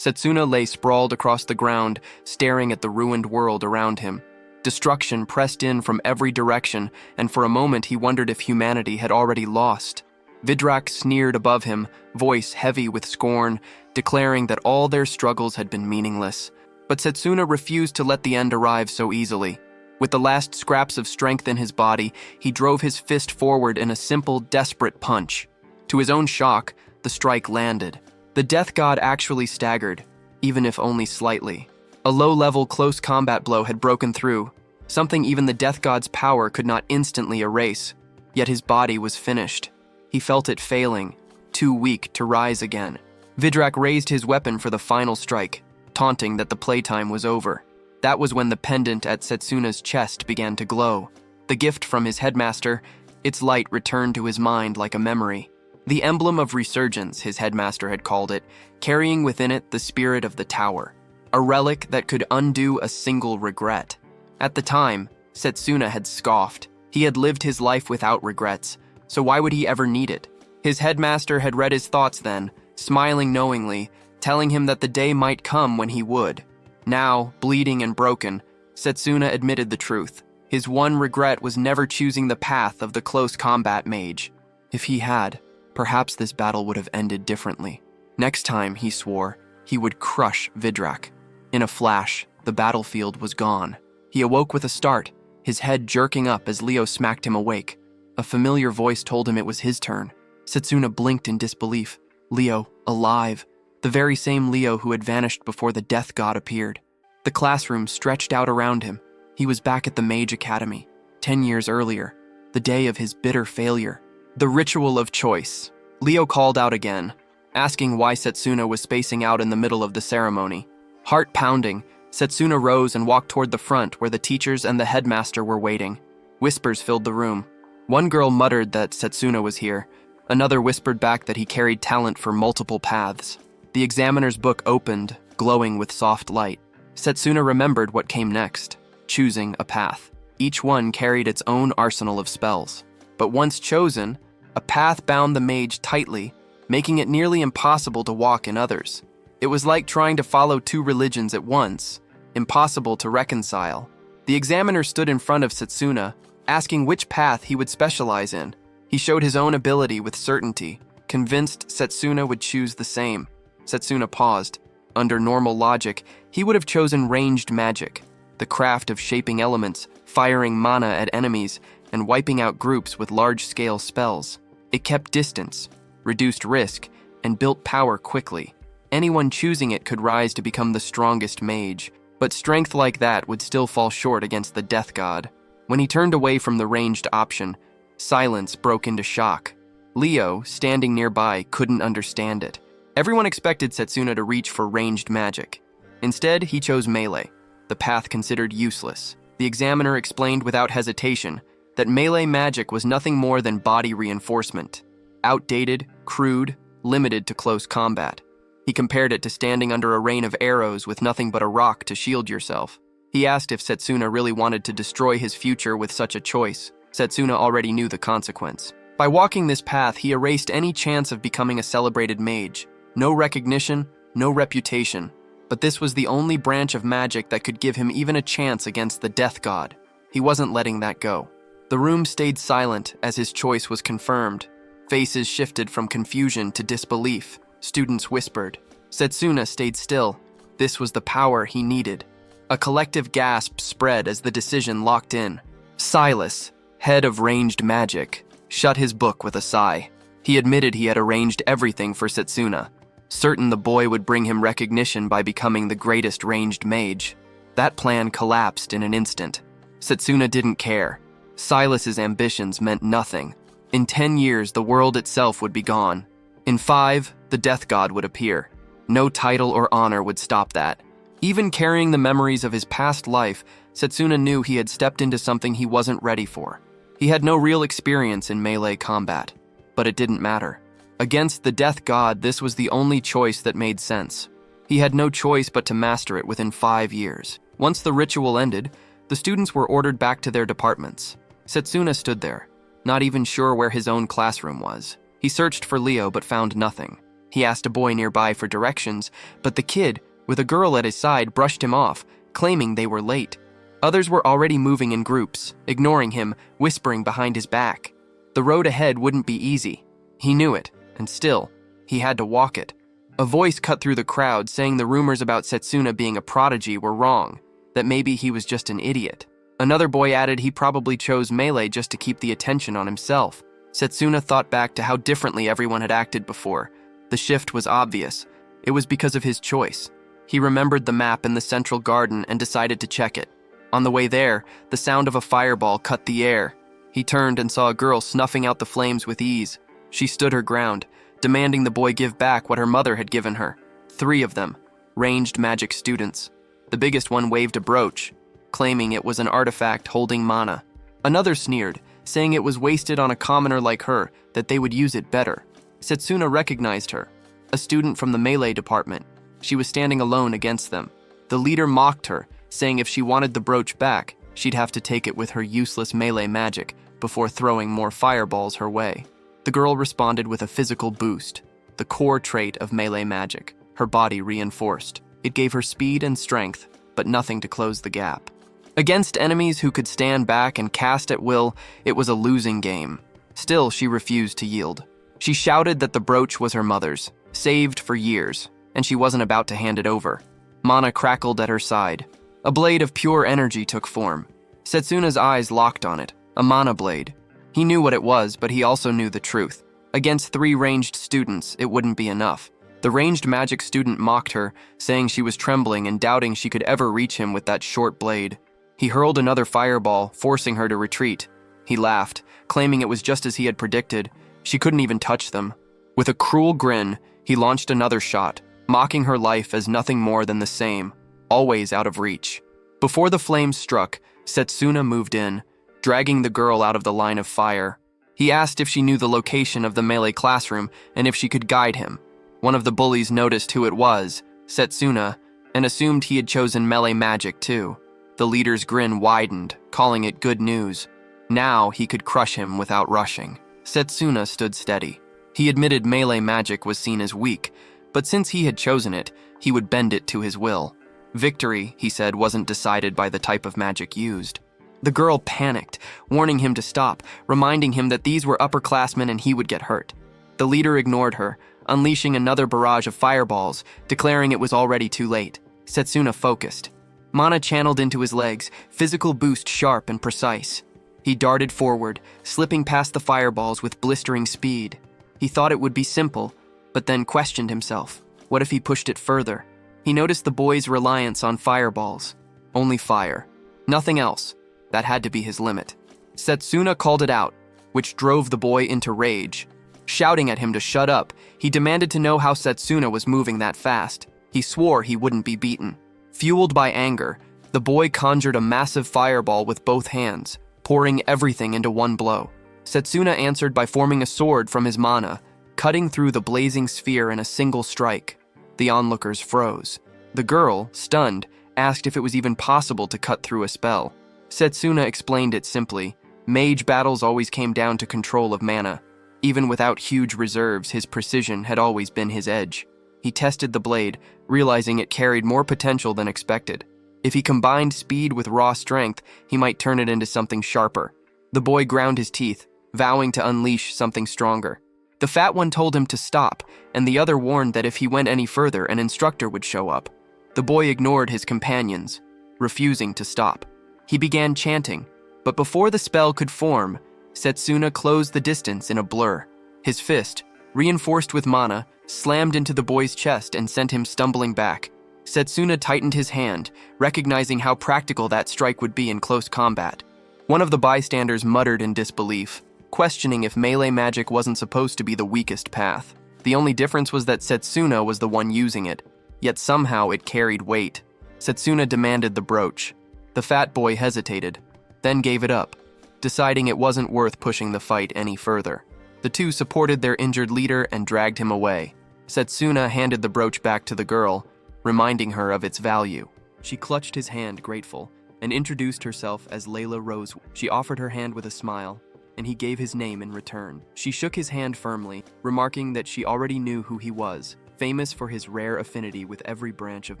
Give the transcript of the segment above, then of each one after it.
Setsuna lay sprawled across the ground, staring at the ruined world around him. Destruction pressed in from every direction, and for a moment he wondered if humanity had already lost. Vidrak sneered above him, voice heavy with scorn, declaring that all their struggles had been meaningless. But Setsuna refused to let the end arrive so easily. With the last scraps of strength in his body, he drove his fist forward in a simple, desperate punch. To his own shock, the strike landed. The death god actually staggered, even if only slightly. A low-level close combat blow had broken through, something even the death god's power could not instantly erase. Yet his body was finished. He felt it failing, too weak to rise again. Vidrak raised his weapon for the final strike, taunting that the playtime was over. That was when the pendant at Setsuna's chest began to glow. The gift from his headmaster, its light returned to his mind like a memory. The emblem of resurgence, his headmaster had called it, carrying within it the spirit of the tower. A relic that could undo a single regret. At the time, Setsuna had scoffed. He had lived his life without regrets, so why would he ever need it? His headmaster had read his thoughts then, smiling knowingly, telling him that the day might come when he would. Now, bleeding and broken, Setsuna admitted the truth. His one regret was never choosing the path of the close combat mage. If he had, perhaps this battle would have ended differently. Next time, he swore, he would crush Vidrak. In a flash, the battlefield was gone. He awoke with a start, his head jerking up as Leo smacked him awake. A familiar voice told him it was his turn. Setsuna blinked in disbelief. Leo, alive. The very same Leo who had vanished before the death god appeared. The classroom stretched out around him. He was back at the Mage Academy, 10 years earlier, the day of his bitter failure. The ritual of choice. Leo called out again, asking why Setsuna was spacing out in the middle of the ceremony. Heart pounding, Setsuna rose and walked toward the front where the teachers and the headmaster were waiting. Whispers filled the room. One girl muttered that Setsuna was here. Another whispered back that he carried talent for multiple paths. The examiner's book opened, glowing with soft light. Setsuna remembered what came next, choosing a path. Each one carried its own arsenal of spells. But once chosen, a path bound the mage tightly, making it nearly impossible to walk in others. It was like trying to follow two religions at once, impossible to reconcile. The examiner stood in front of Setsuna, asking which path he would specialize in. He showed his own ability with certainty, convinced Setsuna would choose the same. Setsuna paused. Under normal logic, he would have chosen ranged magic, the craft of shaping elements, firing mana at enemies, and wiping out groups with large-scale spells. It kept distance, reduced risk, and built power quickly. Anyone choosing it could rise to become the strongest mage, but strength like that would still fall short against the death god. When he turned away from the ranged option, silence broke into shock. Leo, standing nearby, couldn't understand it. Everyone expected Setsuna to reach for ranged magic. Instead, he chose melee, the path considered useless. The examiner explained without hesitation that melee magic was nothing more than body reinforcement. Outdated, crude, limited to close combat. He compared it to standing under a rain of arrows with nothing but a rock to shield yourself. He asked if Setsuna really wanted to destroy his future with such a choice. Setsuna already knew the consequence. By walking this path, he erased any chance of becoming a celebrated mage. No recognition, no reputation. But this was the only branch of magic that could give him even a chance against the death god. He wasn't letting that go. The room stayed silent as his choice was confirmed. Faces shifted from confusion to disbelief. Students whispered. Setsuna stayed still. This was the power he needed. A collective gasp spread as the decision locked in. Silas, head of ranged magic, shut his book with a sigh. He admitted he had arranged everything for Setsuna, certain the boy would bring him recognition by becoming the greatest ranged mage. That plan collapsed in an instant. Setsuna didn't care. Silas's ambitions meant nothing. In 10 years, the world itself would be gone. In 5, the death god would appear. No title or honor would stop that. Even carrying the memories of his past life, Setsuna knew he had stepped into something he wasn't ready for. He had no real experience in melee combat, but it didn't matter. Against the death god, this was the only choice that made sense. He had no choice but to master it within 5 years. Once the ritual ended, the students were ordered back to their departments. Setsuna stood there, not even sure where his own classroom was. He searched for Leo but found nothing. He asked a boy nearby for directions, but the kid, with a girl at his side, brushed him off, claiming they were late. Others were already moving in groups, ignoring him, whispering behind his back. The road ahead wouldn't be easy. He knew it, and still, he had to walk it. A voice cut through the crowd saying the rumors about Setsuna being a prodigy were wrong, that maybe he was just an idiot. Another boy added he probably chose melee just to keep the attention on himself. Setsuna thought back to how differently everyone had acted before. The shift was obvious. It was because of his choice. He remembered the map in the central garden and decided to check it. On the way there, the sound of a fireball cut the air. He turned and saw a girl snuffing out the flames with ease. She stood her ground, demanding the boy give back what her mother had given her. 3 of them, ranged magic students. The biggest one waved a brooch, claiming it was an artifact holding mana. Another sneered, saying it was wasted on a commoner like her, that they would use it better. Setsuna recognized her, a student from the melee department. She was standing alone against them. The leader mocked her, saying if she wanted the brooch back, she'd have to take it with her useless melee magic before throwing more fireballs her way. The girl responded with a physical boost, the core trait of melee magic, her body reinforced. It gave her speed and strength, but nothing to close the gap. Against enemies who could stand back and cast at will, it was a losing game. Still, she refused to yield. She shouted that the brooch was her mother's, saved for years, and she wasn't about to hand it over. Mana crackled at her side. A blade of pure energy took form. Setsuna's eyes locked on it, a mana blade. He knew what it was, but he also knew the truth. Against 3 ranged students, it wouldn't be enough. The ranged magic student mocked her, saying she was trembling and doubting she could ever reach him with that short blade. He hurled another fireball, forcing her to retreat. He laughed, claiming it was just as he had predicted. She couldn't even touch them. With a cruel grin, he launched another shot, mocking her life as nothing more than the same, always out of reach. Before the flames struck, Setsuna moved in, dragging the girl out of the line of fire. He asked if she knew the location of the melee classroom and if she could guide him. One of the bullies noticed who it was, Setsuna, and assumed he had chosen melee magic too. The leader's grin widened, calling it good news. Now he could crush him without rushing. Setsuna stood steady. He admitted melee magic was seen as weak, but since he had chosen it, he would bend it to his will. Victory, he said, wasn't decided by the type of magic used. The girl panicked, warning him to stop, reminding him that these were upperclassmen and he would get hurt. The leader ignored her, unleashing another barrage of fireballs, declaring it was already too late. Setsuna focused. Mana channeled into his legs, physical boost sharp and precise. He darted forward, slipping past the fireballs with blistering speed. He thought it would be simple, but then questioned himself. What if he pushed it further? He noticed the boy's reliance on fireballs. Only fire. Nothing else. That had to be his limit. Setsuna called it out, which drove the boy into rage. Shouting at him to shut up, he demanded to know how Setsuna was moving that fast. He swore he wouldn't be beaten. Fueled by anger, the boy conjured a massive fireball with both hands, pouring everything into one blow. Setsuna answered by forming a sword from his mana, cutting through the blazing sphere in a single strike. The onlookers froze. The girl, stunned, asked if it was even possible to cut through a spell. Setsuna explained it simply. Mage battles always came down to control of mana. Even without huge reserves, his precision had always been his edge. He tested the blade, realizing it carried more potential than expected. If he combined speed with raw strength, he might turn it into something sharper. The boy ground his teeth, vowing to unleash something stronger. The fat one told him to stop, and the other warned that if he went any further, an instructor would show up. The boy ignored his companions, refusing to stop. He began chanting, but before the spell could form, Setsuna closed the distance in a blur. His fist, reinforced with mana, slammed into the boy's chest and sent him stumbling back. Setsuna tightened his hand, recognizing how practical that strike would be in close combat. One of the bystanders muttered in disbelief, questioning if melee magic wasn't supposed to be the weakest path. The only difference was that Setsuna was the one using it, yet somehow it carried weight. Setsuna demanded the brooch. The fat boy hesitated, then gave it up, deciding it wasn't worth pushing the fight any further. The two supported their injured leader and dragged him away. Setsuna handed the brooch back to the girl, reminding her of its value. She clutched his hand, grateful, and introduced herself as Layla Rose. She offered her hand with a smile, and he gave his name in return. She shook his hand firmly, remarking that she already knew who he was, famous for his rare affinity with every branch of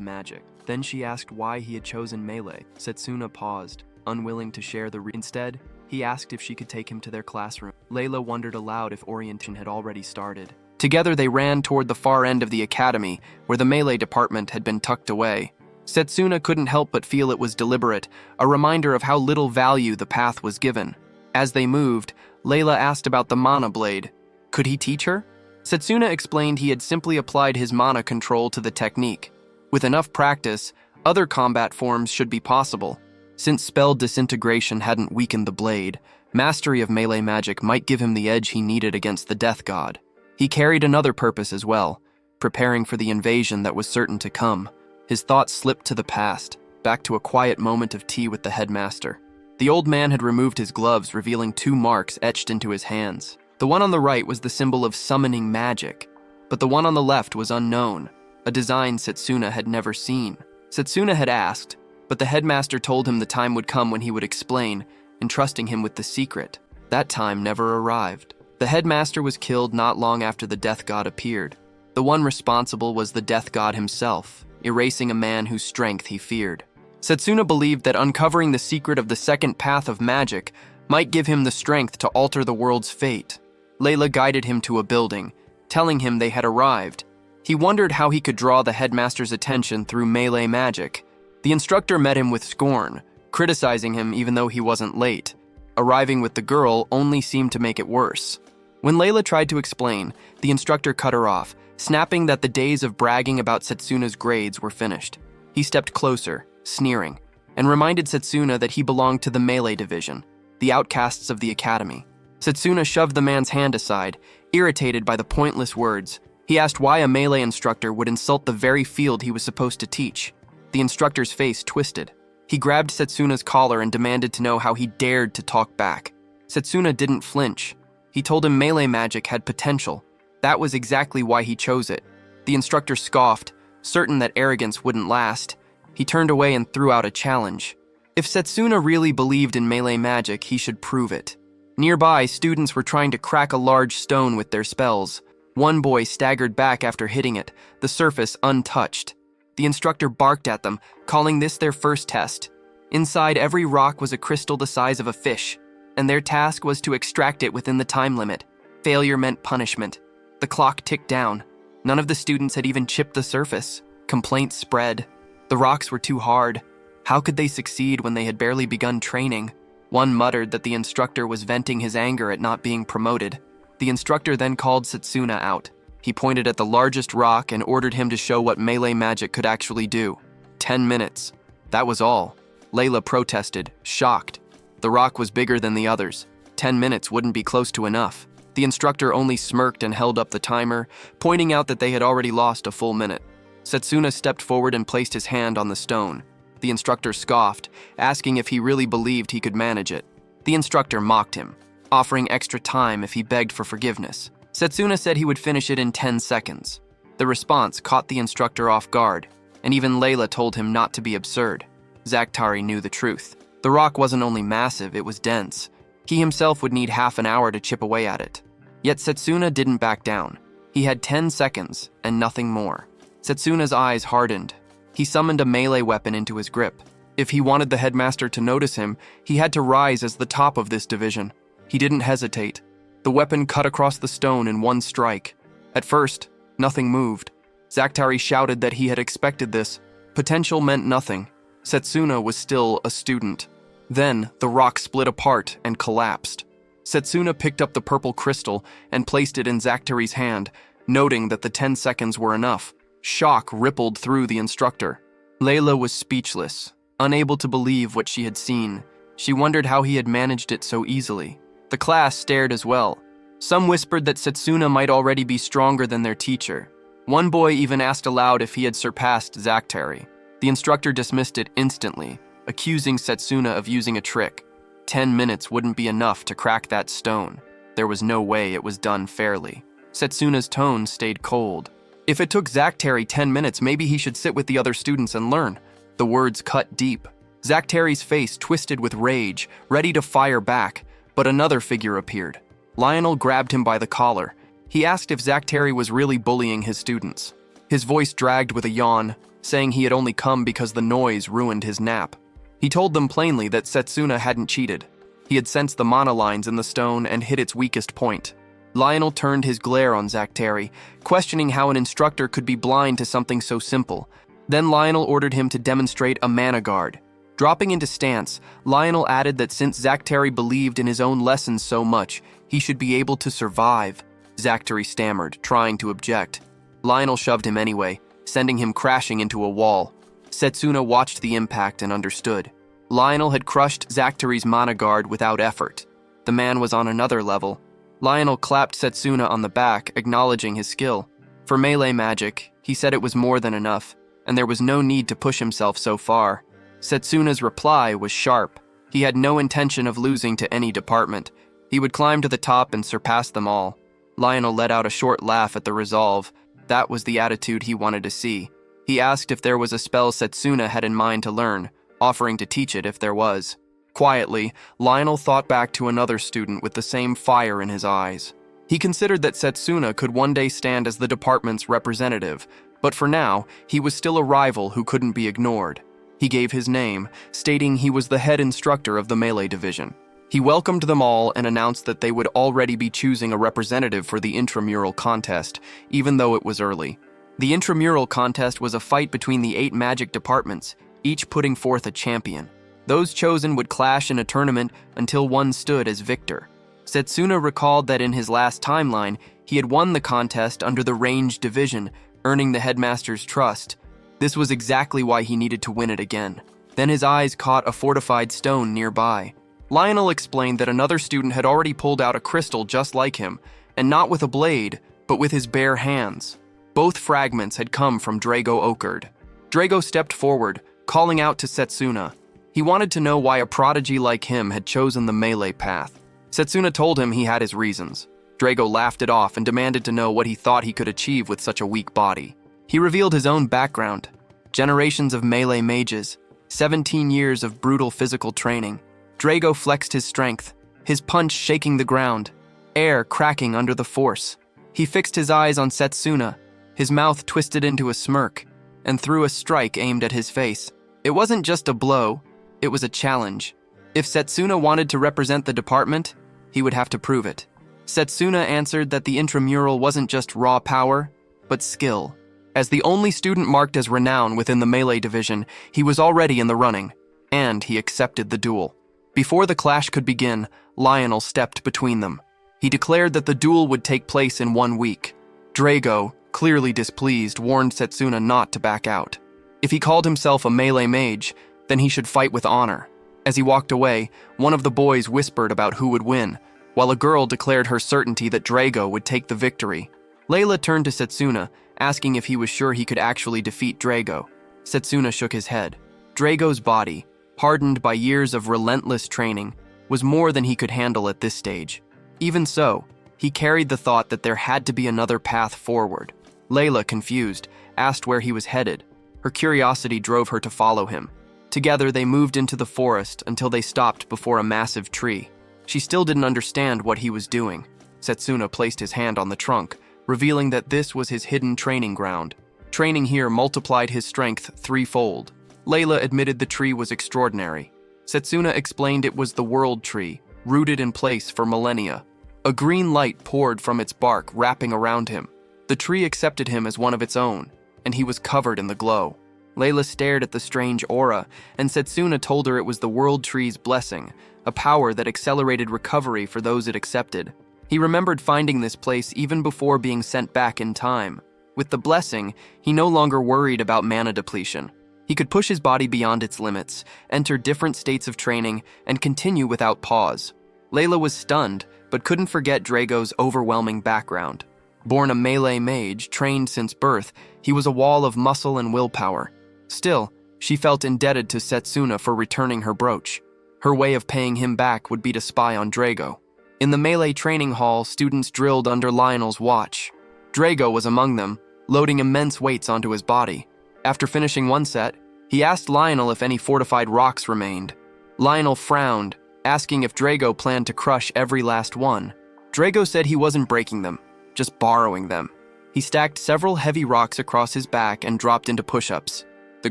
magic. Then she asked why he had chosen melee. Setsuna paused, unwilling to share the Instead, he asked if she could take him to their classroom. Layla wondered aloud if orientation had already started. Together they ran toward the far end of the academy, where the melee department had been tucked away. Setsuna couldn't help but feel it was deliberate, a reminder of how little value the path was given. As they moved, Layla asked about the mana blade. Could he teach her? Setsuna explained he had simply applied his mana control to the technique. With enough practice, other combat forms should be possible. Since spell disintegration hadn't weakened the blade, mastery of melee magic might give him the edge he needed against the death god. He carried another purpose as well, preparing for the invasion that was certain to come. His thoughts slipped to the past, back to a quiet moment of tea with the headmaster. The old man had removed his gloves, revealing 2 marks etched into his hands. The one on the right was the symbol of summoning magic, but the one on the left was unknown, a design Setsuna had never seen. Setsuna had asked, but the headmaster told him the time would come when he would explain, entrusting him with the secret. That time never arrived. The headmaster was killed not long after the death god appeared. The one responsible was the death god himself, erasing a man whose strength he feared. Setsuna believed that uncovering the secret of the second path of magic might give him the strength to alter the world's fate. Layla guided him to a building, telling him they had arrived. He wondered how he could draw the headmaster's attention through melee magic. The instructor met him with scorn, criticizing him even though he wasn't late. Arriving with the girl only seemed to make it worse. When Layla tried to explain, the instructor cut her off, snapping that the days of bragging about Setsuna's grades were finished. He stepped closer, sneering, and reminded Setsuna that he belonged to the melee division, the outcasts of the academy. Setsuna shoved the man's hand aside, irritated by the pointless words. He asked why a melee instructor would insult the very field he was supposed to teach. The instructor's face twisted. He grabbed Setsuna's collar and demanded to know how he dared to talk back. Setsuna didn't flinch. He told him melee magic had potential. That was exactly why he chose it. The instructor scoffed, certain that arrogance wouldn't last. He turned away and threw out a challenge. If Setsuna really believed in melee magic, he should prove it. Nearby, students were trying to crack a large stone with their spells. One boy staggered back after hitting it, the surface untouched. The instructor barked at them, calling this their first test. Inside every rock was a crystal the size of a fish, and their task was to extract it within the time limit. Failure meant punishment. The clock ticked down. None of the students had even chipped the surface. Complaints spread. The rocks were too hard. How could they succeed when they had barely begun training? One muttered that the instructor was venting his anger at not being promoted. The instructor then called Setsuna out. He pointed at the largest rock and ordered him to show what melee magic could actually do. 10 minutes. That was all. Layla protested, shocked. The rock was bigger than the others. 10 minutes wouldn't be close to enough. The instructor only smirked and held up the timer, pointing out that they had already lost a full minute. Setsuna stepped forward and placed his hand on the stone. The instructor scoffed, asking if he really believed he could manage it. The instructor mocked him, offering extra time if he begged for forgiveness. Setsuna said he would finish it in 10 seconds. The response caught the instructor off guard, and even Layla told him not to be absurd. Zakhtari knew the truth. The rock wasn't only massive, it was dense. He himself would need half an hour to chip away at it. Yet Setsuna didn't back down. He had 10 seconds and nothing more. Setsuna's eyes hardened. He summoned a melee weapon into his grip. If he wanted the headmaster to notice him, he had to rise as the top of this division. He didn't hesitate. The weapon cut across the stone in one strike. At first, nothing moved. Zakhtari shouted that he had expected this. Potential meant nothing. Setsuna was still a student. Then, the rock split apart and collapsed. Setsuna picked up the purple crystal and placed it in Zakhtari's hand, noting that the 10 seconds were enough. Shock rippled through the instructor. Layla was speechless, unable to believe what she had seen. She wondered how he had managed it so easily. The class stared as well. Some whispered that Setsuna might already be stronger than their teacher. One boy even asked aloud if he had surpassed Zakhtari. The instructor dismissed it instantly, accusing Setsuna of using a trick. 10 minutes wouldn't be enough to crack that stone. There was no way it was done fairly. Setsuna's tone stayed cold. If it took Zakhtari 10 minutes, maybe he should sit with the other students and learn. The words cut deep. Zakhtari's face twisted with rage, ready to fire back, But another figure appeared. Lionel grabbed him by the collar. He asked if Zacteri was really bullying his students. His voice dragged with a yawn, saying he had only come because the noise ruined his nap. He told them plainly that Setsuna hadn't cheated. He had sensed the mana lines in the stone and hit its weakest point. Lionel turned his glare on Zacteri, questioning how an instructor could be blind to something so simple. Then Lionel ordered him to demonstrate a mana guard. Dropping into stance, Lionel added that since Zacteri believed in his own lessons so much, he should be able to survive. Zacteri stammered, trying to object. Lionel shoved him anyway, sending him crashing into a wall. Setsuna watched the impact and understood. Lionel had crushed Zacteri's mana guard without effort. The man was on another level. Lionel clapped Setsuna on the back, acknowledging his skill. For melee magic, he said it was more than enough, and there was no need to push himself so far. Setsuna's reply was sharp. He had no intention of losing to any department. He would climb to the top and surpass them all. Lionel let out a short laugh at the resolve. That was the attitude he wanted to see. He asked if there was a spell Setsuna had in mind to learn, offering to teach it if there was. Quietly, Lionel thought back to another student with the same fire in his eyes. He considered that Setsuna could one day stand as the department's representative, but for now, he was still a rival who couldn't be ignored. He gave his name, stating he was the head instructor of the melee division. He welcomed them all and announced that they would already be choosing a representative for the intramural contest, even though it was early. The intramural contest was a fight between the 8 magic departments, each putting forth a champion. Those chosen would clash in a tournament until one stood as victor. Setsuna recalled that in his last timeline, he had won the contest under the ranged division, earning the headmaster's trust. This was exactly why he needed to win it again. Then his eyes caught a fortified stone nearby. Lionel explained that another student had already pulled out a crystal just like him, and not with a blade, but with his bare hands. Both fragments had come from Drago Okerd. Drago stepped forward, calling out to Setsuna. He wanted to know why a prodigy like him had chosen the melee path. Setsuna told him he had his reasons. Drago laughed it off and demanded to know what he thought he could achieve with such a weak body. He revealed his own background. Generations of melee mages, 17 years of brutal physical training. Drago flexed his strength, his punch shaking the ground, air cracking under the force. He fixed his eyes on Setsuna, his mouth twisted into a smirk, and threw a strike aimed at his face. It wasn't just a blow, it was a challenge. If Setsuna wanted to represent the department, he would have to prove it. Setsuna answered that the intramural wasn't just raw power, but skill. As the only student marked as renown within the melee division, he was already in the running, and he accepted the duel. Before the clash could begin, Lionel stepped between them. He declared that the duel would take place in 1 week. Drago, clearly displeased, warned Setsuna not to back out. If he called himself a melee mage, then he should fight with honor. As he walked away, one of the boys whispered about who would win, while a girl declared her certainty that Drago would take the victory. Layla turned to Setsuna, asking if he was sure he could actually defeat Drago. Setsuna shook his head. Drago's body, hardened by years of relentless training, was more than he could handle at this stage. Even so, he carried the thought that there had to be another path forward. Layla, confused, asked where he was headed. Her curiosity drove her to follow him. Together, they moved into the forest until they stopped before a massive tree. She still didn't understand what he was doing. Setsuna placed his hand on the trunk, revealing that this was his hidden training ground. Training here multiplied his strength threefold. Layla admitted the tree was extraordinary. Setsuna explained it was the world tree, rooted in place for millennia. A green light poured from its bark, wrapping around him. The tree accepted him as one of its own, and he was covered in the glow. Layla stared at the strange aura, and Setsuna told her it was the world tree's blessing, a power that accelerated recovery for those it accepted. He remembered finding this place even before being sent back in time. With the blessing, he no longer worried about mana depletion. He could push his body beyond its limits, enter different states of training, and continue without pause. Layla was stunned, but couldn't forget Drago's overwhelming background. Born a melee mage, trained since birth, he was a wall of muscle and willpower. Still, she felt indebted to Setsuna for returning her brooch. Her way of paying him back would be to spy on Drago. In the melee training hall, students drilled under Lionel's watch. Drago was among them, loading immense weights onto his body. After finishing one set, he asked Lionel if any fortified rocks remained. Lionel frowned, asking if Drago planned to crush every last one. Drago said he wasn't breaking them, just borrowing them. He stacked several heavy rocks across his back and dropped into push-ups. The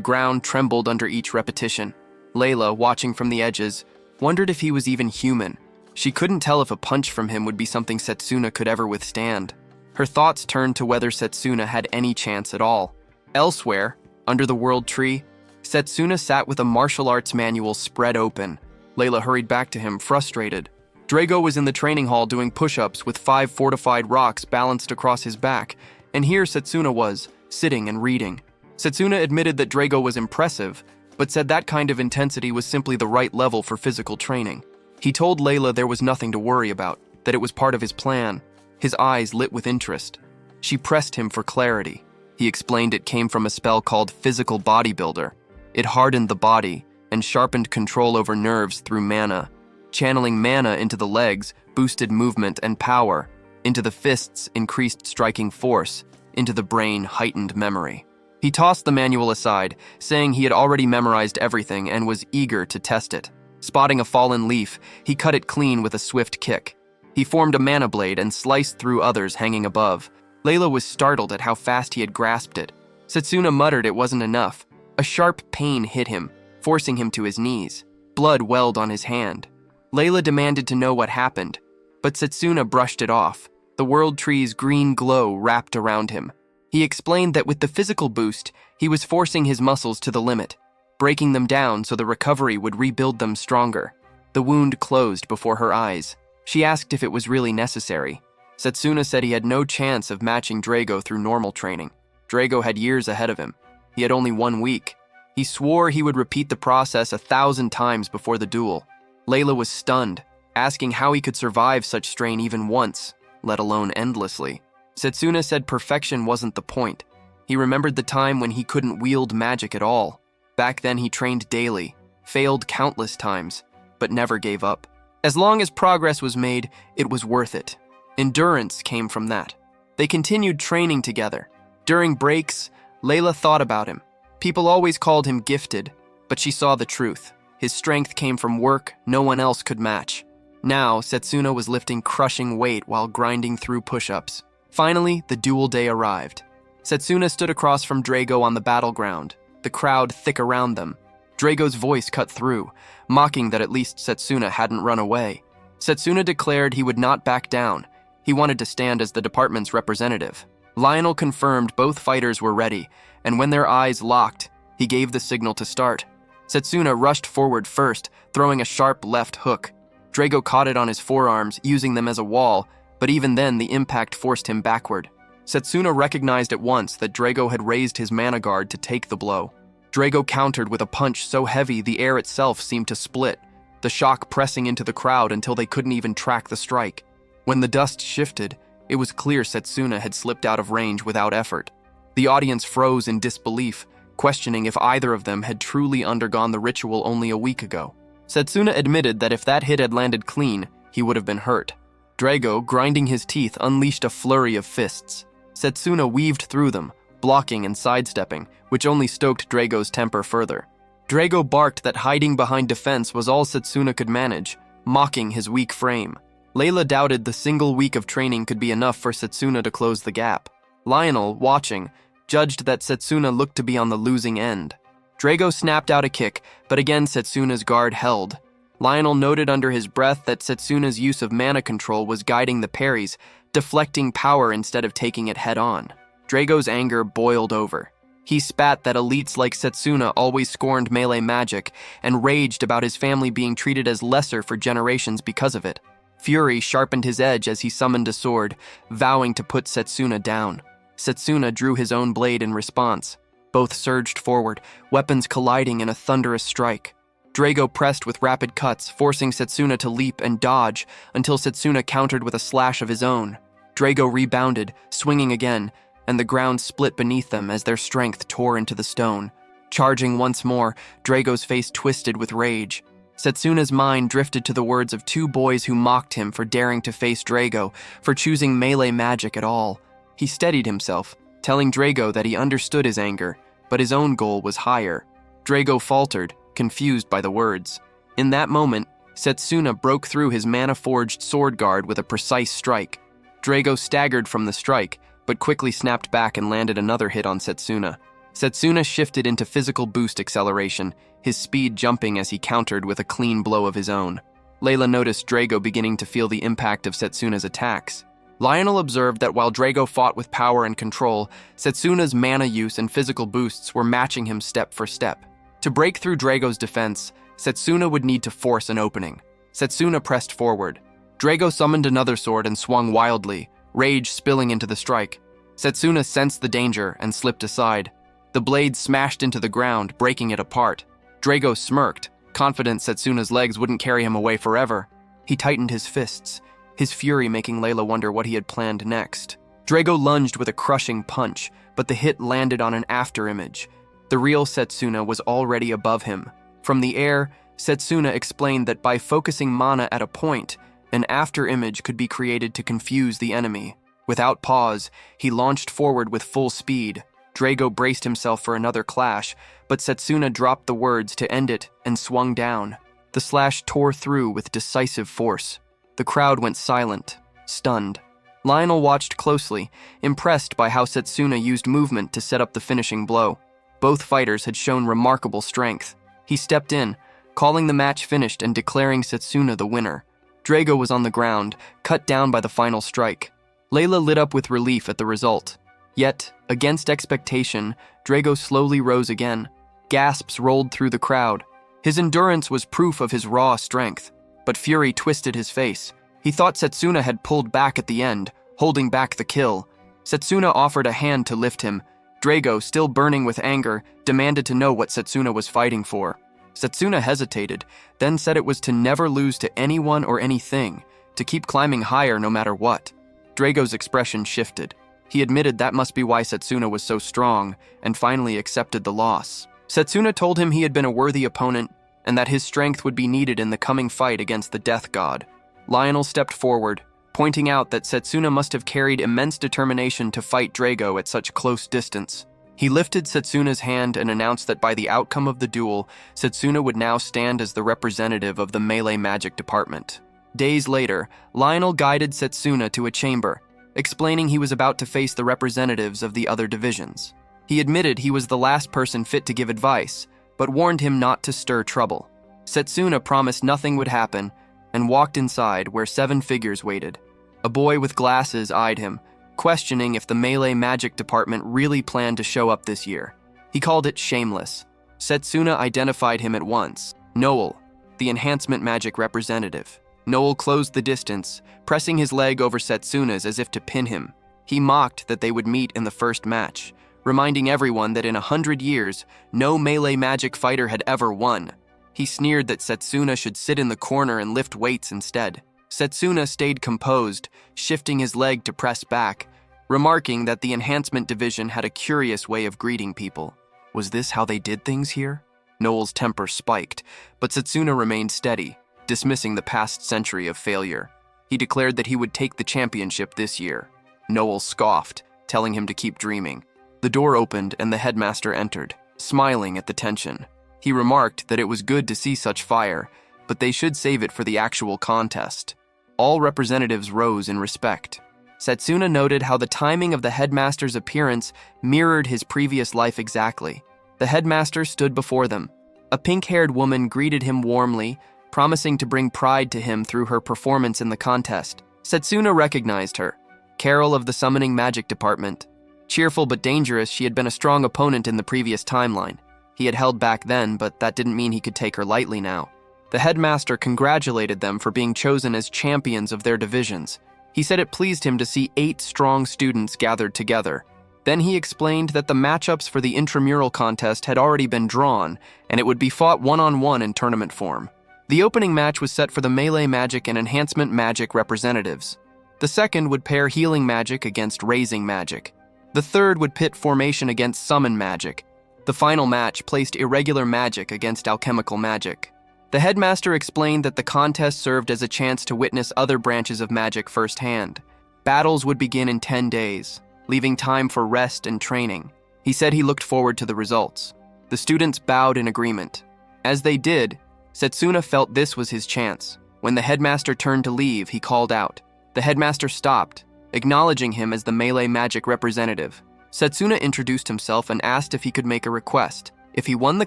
ground trembled under each repetition. Layla, watching from the edges, wondered if he was even human. She couldn't tell if a punch from him would be something Setsuna could ever withstand. Her thoughts turned to whether Setsuna had any chance at all. Elsewhere, under the world tree, Setsuna sat with a martial arts manual spread open. Layla hurried back to him, frustrated. Drago was in the training hall doing push-ups with 5 fortified rocks balanced across his back, and here Setsuna was, sitting and reading. Setsuna admitted that Drago was impressive, but said that kind of intensity was simply the right level for physical training. He told Layla there was nothing to worry about, that it was part of his plan. His eyes lit with interest. She pressed him for clarity. He explained it came from a spell called Physical Bodybuilder. It hardened the body and sharpened control over nerves through mana. Channeling mana into the legs boosted movement and power. Into the fists increased striking force. Into the brain heightened memory. He tossed the manual aside, saying he had already memorized everything and was eager to test it. Spotting a fallen leaf, he cut it clean with a swift kick. He formed a mana blade and sliced through others hanging above. Layla was startled at how fast he had grasped it. Setsuna muttered it wasn't enough. A sharp pain hit him, forcing him to his knees. Blood welled on his hand. Layla demanded to know what happened, but Setsuna brushed it off. The world tree's green glow wrapped around him. He explained that with the physical boost, he was forcing his muscles to the limit, breaking them down so the recovery would rebuild them stronger. The wound closed before her eyes. She asked if it was really necessary. Setsuna said he had no chance of matching Drago through normal training. Drago had years ahead of him. He had only 1 week. He swore he would repeat the process 1,000 times before the duel. Layla was stunned, asking how he could survive such strain even once, let alone endlessly. Setsuna said perfection wasn't the point. He remembered the time when he couldn't wield magic at all. Back then he trained daily, failed countless times, but never gave up. As long as progress was made, it was worth it. Endurance came from that. They continued training together. During breaks, Layla thought about him. People always called him gifted, but she saw the truth. His strength came from work no one else could match. Now, Setsuna was lifting crushing weight while grinding through push-ups. Finally, the duel day arrived. Setsuna stood across from Drago on the battleground, the crowd thick around them. Drago's voice cut through, mocking that at least Setsuna hadn't run away. Setsuna declared he would not back down. He wanted to stand as the department's representative. Lionel confirmed both fighters were ready, and when their eyes locked, he gave the signal to start. Setsuna rushed forward first, throwing a sharp left hook. Drago caught it on his forearms, using them as a wall, but even then the impact forced him backward. Setsuna recognized at once that Drago had raised his mana guard to take the blow. Drago countered with a punch so heavy the air itself seemed to split, the shock pressing into the crowd until they couldn't even track the strike. When the dust shifted, it was clear Setsuna had slipped out of range without effort. The audience froze in disbelief, questioning if either of them had truly undergone the ritual only a week ago. Setsuna admitted that if that hit had landed clean, he would have been hurt. Drago, grinding his teeth, unleashed a flurry of fists. Setsuna weaved through them, blocking and sidestepping, which only stoked Drago's temper further. Drago barked that hiding behind defense was all Setsuna could manage, mocking his weak frame. Layla doubted the single week of training could be enough for Setsuna to close the gap. Lionel, watching, judged that Setsuna looked to be on the losing end. Drago snapped out a kick, but again Setsuna's guard held. Lionel noted under his breath that Setsuna's use of mana control was guiding the parries, deflecting power instead of taking it head-on. Drago's anger boiled over. He spat that elites like Setsuna always scorned melee magic and raged about his family being treated as lesser for generations because of it. Fury sharpened his edge as he summoned a sword, vowing to put Setsuna down. Setsuna drew his own blade in response. Both surged forward, weapons colliding in a thunderous strike. Drago pressed with rapid cuts, forcing Setsuna to leap and dodge until Setsuna countered with a slash of his own. Drago rebounded, swinging again, and the ground split beneath them as their strength tore into the stone. Charging once more, Drago's face twisted with rage. Setsuna's mind drifted to the words of 2 boys who mocked him for daring to face Drago, for choosing melee magic at all. He steadied himself, telling Drago that he understood his anger, but his own goal was higher. Drago faltered, confused by the words. In that moment, Setsuna broke through his mana-forged sword guard with a precise strike. Drago staggered from the strike, but quickly snapped back and landed another hit on Setsuna. Setsuna shifted into physical boost acceleration, his speed jumping as he countered with a clean blow of his own. Layla noticed Drago beginning to feel the impact of Setsuna's attacks. Lionel observed that while Drago fought with power and control, Setsuna's mana use and physical boosts were matching him step for step. To break through Drago's defense, Setsuna would need to force an opening. Setsuna pressed forward. Drago summoned another sword and swung wildly, rage spilling into the strike. Setsuna sensed the danger and slipped aside. The blade smashed into the ground, breaking it apart. Drago smirked, confident Setsuna's legs wouldn't carry him away forever. He tightened his fists, his fury making Layla wonder what he had planned next. Drago lunged with a crushing punch, but the hit landed on an afterimage. The real Setsuna was already above him. From the air, Setsuna explained that by focusing mana at a point, an afterimage could be created to confuse the enemy. Without pause, he launched forward with full speed. Drago braced himself for another clash, but Setsuna dropped the words to end it and swung down. The slash tore through with decisive force. The crowd went silent, stunned. Lionel watched closely, impressed by how Setsuna used movement to set up the finishing blow. Both fighters had shown remarkable strength. He stepped in, calling the match finished and declaring Setsuna the winner. Drago was on the ground, cut down by the final strike. Layla lit up with relief at the result. Yet, against expectation, Drago slowly rose again. Gasps rolled through the crowd. His endurance was proof of his raw strength, but fury twisted his face. He thought Setsuna had pulled back at the end, holding back the kill. Setsuna offered a hand to lift him. Drago, still burning with anger, demanded to know what Setsuna was fighting for. Setsuna hesitated, then said it was to never lose to anyone or anything, to keep climbing higher no matter what. Drago's expression shifted. He admitted that must be why Setsuna was so strong, and finally accepted the loss. Setsuna told him he had been a worthy opponent, and that his strength would be needed in the coming fight against the Death God. Lionel stepped forward, pointing out that Setsuna must have carried immense determination to fight Drago at such close distance. He lifted Setsuna's hand and announced that by the outcome of the duel, Setsuna would now stand as the representative of the melee magic department. Days later, Lionel guided Setsuna to a chamber, explaining he was about to face the representatives of the other divisions. He admitted he was the last person fit to give advice, but warned him not to stir trouble. Setsuna promised nothing would happen and walked inside where 7 figures waited. A boy with glasses eyed him, questioning if the melee magic department really planned to show up this year. He called it shameless. Setsuna identified him at once. Noel, the enhancement magic representative. Noel closed the distance, pressing his leg over Setsuna's as if to pin him. He mocked that they would meet in the first match, reminding everyone that in 100 years, no melee magic fighter had ever won. He sneered that Setsuna should sit in the corner and lift weights instead. Setsuna stayed composed, shifting his leg to press back, remarking that the enhancement division had a curious way of greeting people. Was this how they did things here? Noel's temper spiked, but Setsuna remained steady, dismissing the past century of failure. He declared that he would take the championship this year. Noel scoffed, telling him to keep dreaming. The door opened and the headmaster entered, smiling at the tension. He remarked that it was good to see such fire, but they should save it for the actual contest. All representatives rose in respect. Setsuna noted how the timing of the headmaster's appearance mirrored his previous life exactly. The headmaster stood before them. A pink-haired woman greeted him warmly, promising to bring pride to him through her performance in the contest. Setsuna recognized her, Carol of the Summoning Magic Department. Cheerful but dangerous, she had been a strong opponent in the previous timeline. He had held back then, but that didn't mean he could take her lightly now. The headmaster congratulated them for being chosen as champions of their divisions. He said it pleased him to see 8 strong students gathered together. Then he explained that the matchups for the intramural contest had already been drawn, and it would be fought one-on-one in tournament form. The opening match was set for the melee magic and enhancement magic representatives. The second would pair healing magic against raising magic. The third would pit formation against summon magic. The final match placed irregular magic against alchemical magic. The headmaster explained that the contest served as a chance to witness other branches of magic firsthand. Battles would begin in 10 days, leaving time for rest and training. He said he looked forward to the results. The students bowed in agreement. As they did, Setsuna felt this was his chance. When the headmaster turned to leave, he called out. The headmaster stopped, acknowledging him as the melee magic representative. Setsuna introduced himself and asked if he could make a request. If he won the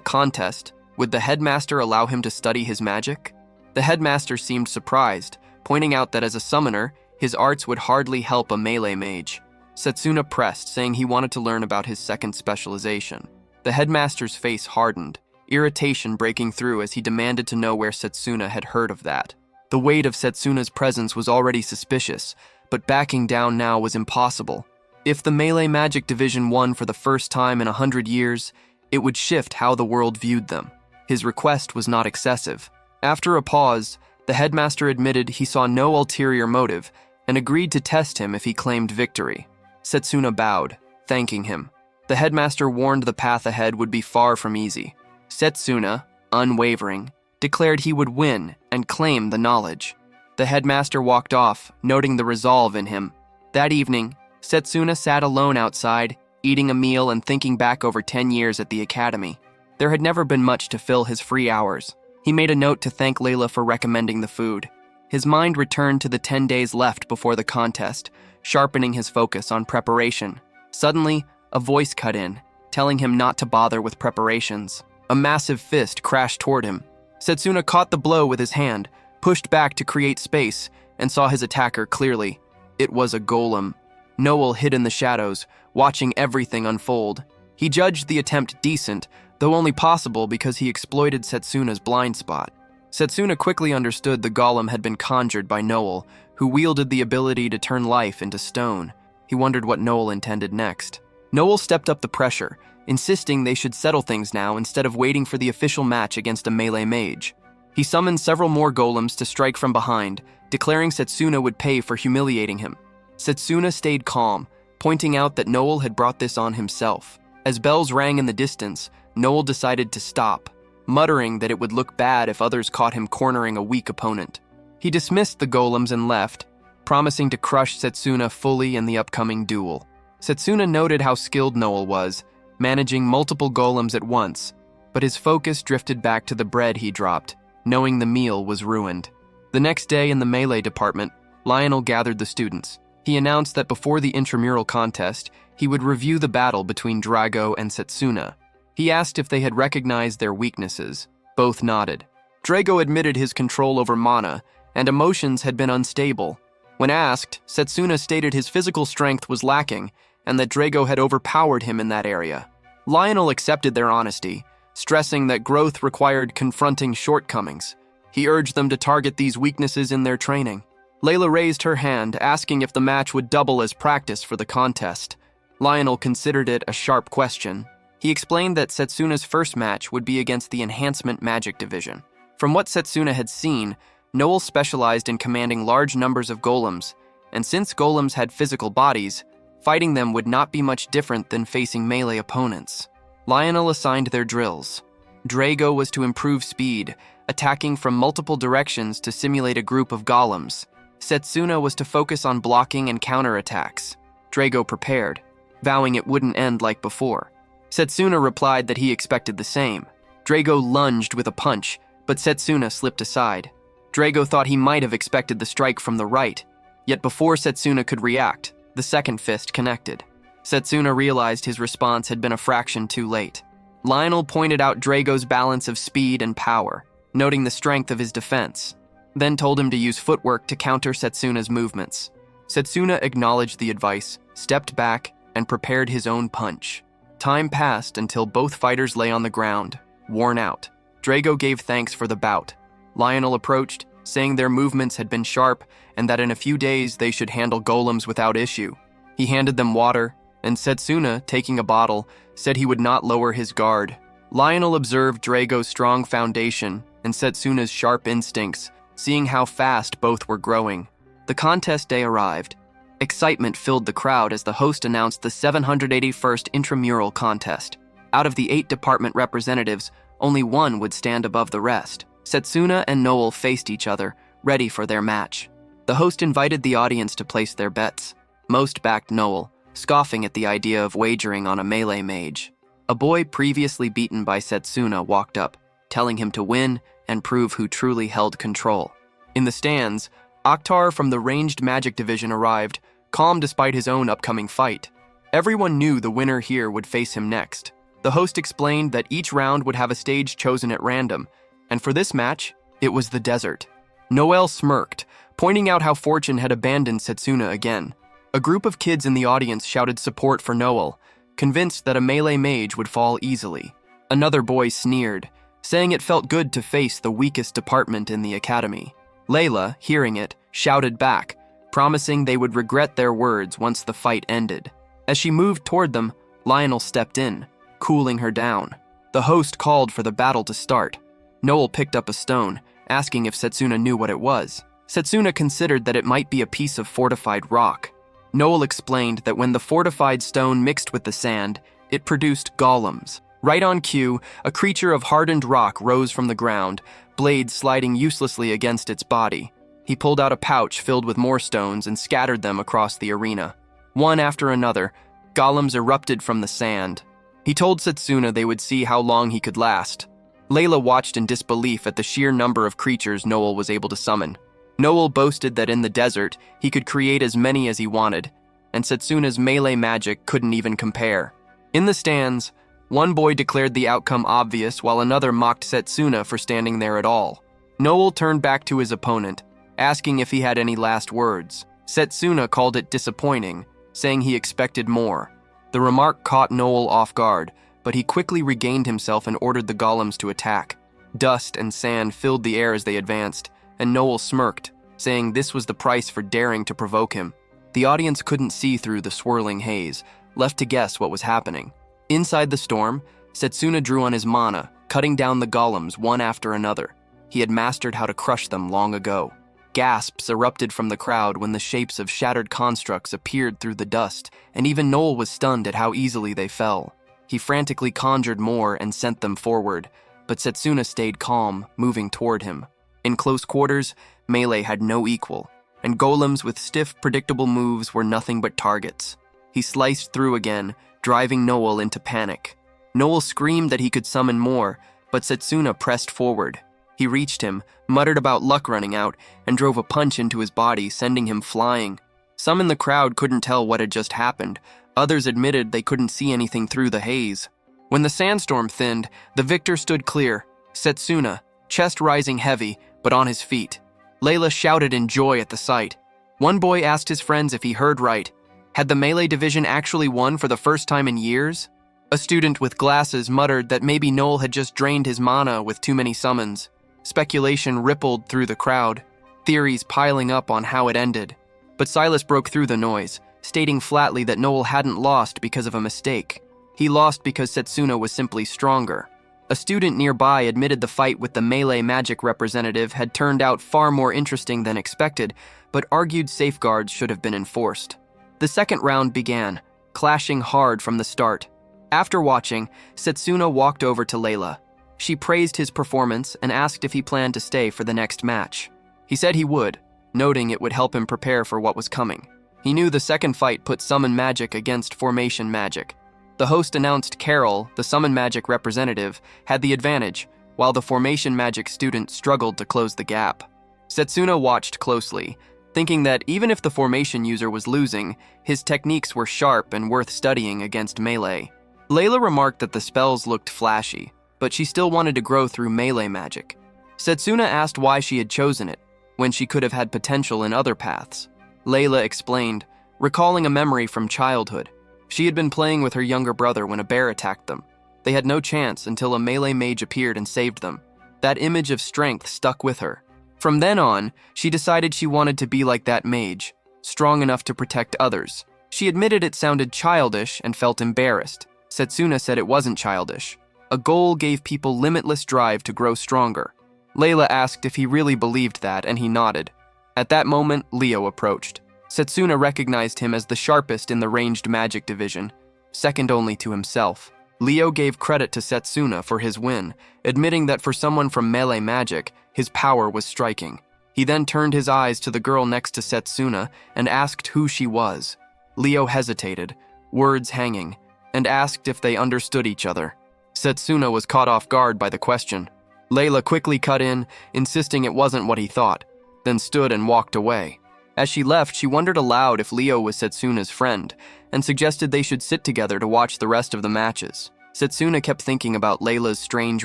contest, would the headmaster allow him to study his magic? The headmaster seemed surprised, pointing out that as a summoner, his arts would hardly help a melee mage. Setsuna pressed, saying he wanted to learn about his second specialization. The headmaster's face hardened, irritation breaking through as he demanded to know where Setsuna had heard of that. The weight of Setsuna's presence was already suspicious, but backing down now was impossible. If the melee magic division won for the first time in 100 years, it would shift how the world viewed them. His request was not excessive. After a pause, the headmaster admitted he saw no ulterior motive and agreed to test him if he claimed victory. Setsuna bowed, thanking him. The headmaster warned the path ahead would be far from easy. Setsuna, unwavering, declared he would win and claim the knowledge. The headmaster walked off, noting the resolve in him. That evening, Setsuna sat alone outside, eating a meal and thinking back over 10 years at the academy. There had never been much to fill his free hours. He made a note to thank Layla for recommending the food. His mind returned to the 10 days left before the contest, sharpening his focus on preparation. Suddenly, a voice cut in, telling him not to bother with preparations. A massive fist crashed toward him. Setsuna caught the blow with his hand, pushed back to create space, and saw his attacker clearly. It was a golem. Noel hid in the shadows, watching everything unfold. He judged the attempt decent, though only possible because he exploited Setsuna's blind spot. Setsuna quickly understood the golem had been conjured by Noel, who wielded the ability to turn life into stone. He wondered what Noel intended next. Noel stepped up the pressure, insisting they should settle things now instead of waiting for the official match against a melee mage. He summoned several more golems to strike from behind, declaring Setsuna would pay for humiliating him. Setsuna stayed calm, pointing out that Noel had brought this on himself. As bells rang in the distance, Noel decided to stop, muttering that it would look bad if others caught him cornering a weak opponent. He dismissed the golems and left, promising to crush Setsuna fully in the upcoming duel. Setsuna noted how skilled Noel was, managing multiple golems at once, but his focus drifted back to the bread he dropped, knowing the meal was ruined. The next day in the melee department, Lionel gathered the students. He announced that before the intramural contest, he would review the battle between Drago and Setsuna. He asked if they had recognized their weaknesses. Both nodded. Drago admitted his control over mana, and emotions had been unstable. When asked, Setsuna stated his physical strength was lacking, and that Drago had overpowered him in that area. Lionel accepted their honesty, stressing that growth required confronting shortcomings. He urged them to target these weaknesses in their training. Layla raised her hand, asking if the match would double as practice for the contest. Lionel considered it a sharp question. He explained that Setsuna's first match would be against the Enhancement Magic Division. From what Setsuna had seen, Noel specialized in commanding large numbers of golems, and since golems had physical bodies, fighting them would not be much different than facing melee opponents. Lionel assigned their drills. Drago was to improve speed, attacking from multiple directions to simulate a group of golems. Setsuna was to focus on blocking and counterattacks. Drago prepared, vowing it wouldn't end like before. Setsuna replied that he expected the same. Drago lunged with a punch, but Setsuna slipped aside. Drago thought he might have expected the strike from the right, yet before Setsuna could react, the second fist connected. Setsuna realized his response had been a fraction too late. Lionel pointed out Drago's balance of speed and power, noting the strength of his defense, then told him to use footwork to counter Setsuna's movements. Setsuna acknowledged the advice, stepped back, and prepared his own punch. Time passed until both fighters lay on the ground, worn out. Drago gave thanks for the bout. Lionel approached, saying their movements had been sharp and that in a few days they should handle golems without issue. He handed them water, and Setsuna, taking a bottle, said he would not lower his guard. Lionel observed Drago's strong foundation and Setsuna's sharp instincts, seeing how fast both were growing. The contest day arrived. Excitement filled the crowd as the host announced the 781st Intramural Contest. Out of the 8 department representatives, only one would stand above the rest. Setsuna and Noel faced each other, ready for their match. The host invited the audience to place their bets. Most backed Noel, scoffing at the idea of wagering on a melee mage. A boy previously beaten by Setsuna walked up, telling him to win and prove who truly held control. In the stands, Akhtar from the Ranged Magic Division arrived, calm despite his own upcoming fight. Everyone knew the winner here would face him next. The host explained that each round would have a stage chosen at random, and for this match, it was the desert. Noel smirked, pointing out how fortune had abandoned Setsuna again. A group of kids in the audience shouted support for Noel, convinced that a melee mage would fall easily. Another boy sneered, saying it felt good to face the weakest department in the academy. Layla, hearing it, shouted back, promising they would regret their words once the fight ended. As she moved toward them, Lionel stepped in, cooling her down. The host called for the battle to start. Noel picked up a stone, asking if Setsuna knew what it was. Setsuna considered that it might be a piece of fortified rock. Noel explained that when the fortified stone mixed with the sand, it produced golems. Right on cue, a creature of hardened rock rose from the ground, blades sliding uselessly against its body. He pulled out a pouch filled with more stones and scattered them across the arena. One after another, golems erupted from the sand. He told Setsuna they would see how long he could last. Layla watched in disbelief at the sheer number of creatures Noel was able to summon. Noel boasted that in the desert, he could create as many as he wanted, and Setsuna's melee magic couldn't even compare. In the stands, one boy declared the outcome obvious while another mocked Setsuna for standing there at all. Noel turned back to his opponent, asking if he had any last words. Setsuna called it disappointing, saying he expected more. The remark caught Noel off guard, but he quickly regained himself and ordered the golems to attack. Dust and sand filled the air as they advanced, and Noel smirked, saying this was the price for daring to provoke him. The audience couldn't see through the swirling haze, left to guess what was happening. Inside the storm, Setsuna drew on his mana, cutting down the golems one after another. He had mastered how to crush them long ago. Gasps erupted from the crowd when the shapes of shattered constructs appeared through the dust, and even Noel was stunned at how easily they fell. He frantically conjured more and sent them forward, but Setsuna stayed calm, moving toward him. In close quarters, melee had no equal, and golems with stiff, predictable moves were nothing but targets. He sliced through again, driving Noel into panic. Noel screamed that he could summon more, but Setsuna pressed forward. He reached him, muttered about luck running out, and drove a punch into his body, sending him flying. Some in the crowd couldn't tell what had just happened. Others admitted they couldn't see anything through the haze. When the sandstorm thinned, the victor stood clear, Setsuna, chest rising heavy, but on his feet. Layla shouted in joy at the sight. One boy asked his friends if he heard right. Had the melee division actually won for the first time in years? A student with glasses muttered that maybe Noel had just drained his mana with too many summons. Speculation rippled through the crowd, theories piling up on how it ended. But Silas broke through the noise, stating flatly that Noel hadn't lost because of a mistake. He lost because Setsuna was simply stronger. A student nearby admitted the fight with the melee magic representative had turned out far more interesting than expected, but argued safeguards should have been enforced. The second round began, clashing hard from the start. After watching, Setsuna walked over to Layla. She praised his performance and asked if he planned to stay for the next match. He said he would, noting it would help him prepare for what was coming. He knew the second fight put summon magic against formation magic. The host announced Carol, the summon magic representative, had the advantage, while the formation magic student struggled to close the gap. Setsuna watched closely, thinking that even if the formation user was losing, his techniques were sharp and worth studying against melee. Layla remarked that the spells looked flashy, but she still wanted to grow through melee magic. Setsuna asked why she had chosen it, when she could have had potential in other paths. Layla explained, recalling a memory from childhood. She had been playing with her younger brother when a bear attacked them. They had no chance until a melee mage appeared and saved them. That image of strength stuck with her. From then on, she decided she wanted to be like that mage, strong enough to protect others. She admitted it sounded childish and felt embarrassed. Setsuna said it wasn't childish. A goal gave people limitless drive to grow stronger. Layla asked if he really believed that, and he nodded. At that moment, Leo approached. Setsuna recognized him as the sharpest in the ranged magic division, second only to himself. Leo gave credit to Setsuna for his win, admitting that for someone from melee magic, his power was striking. He then turned his eyes to the girl next to Setsuna and asked who she was. Leo hesitated, words hanging, and asked if they understood each other. Setsuna was caught off guard by the question. Layla quickly cut in, insisting it wasn't what he thought, then stood and walked away. As she left, she wondered aloud if Leo was Setsuna's friend, and suggested they should sit together to watch the rest of the matches. Setsuna kept thinking about Layla's strange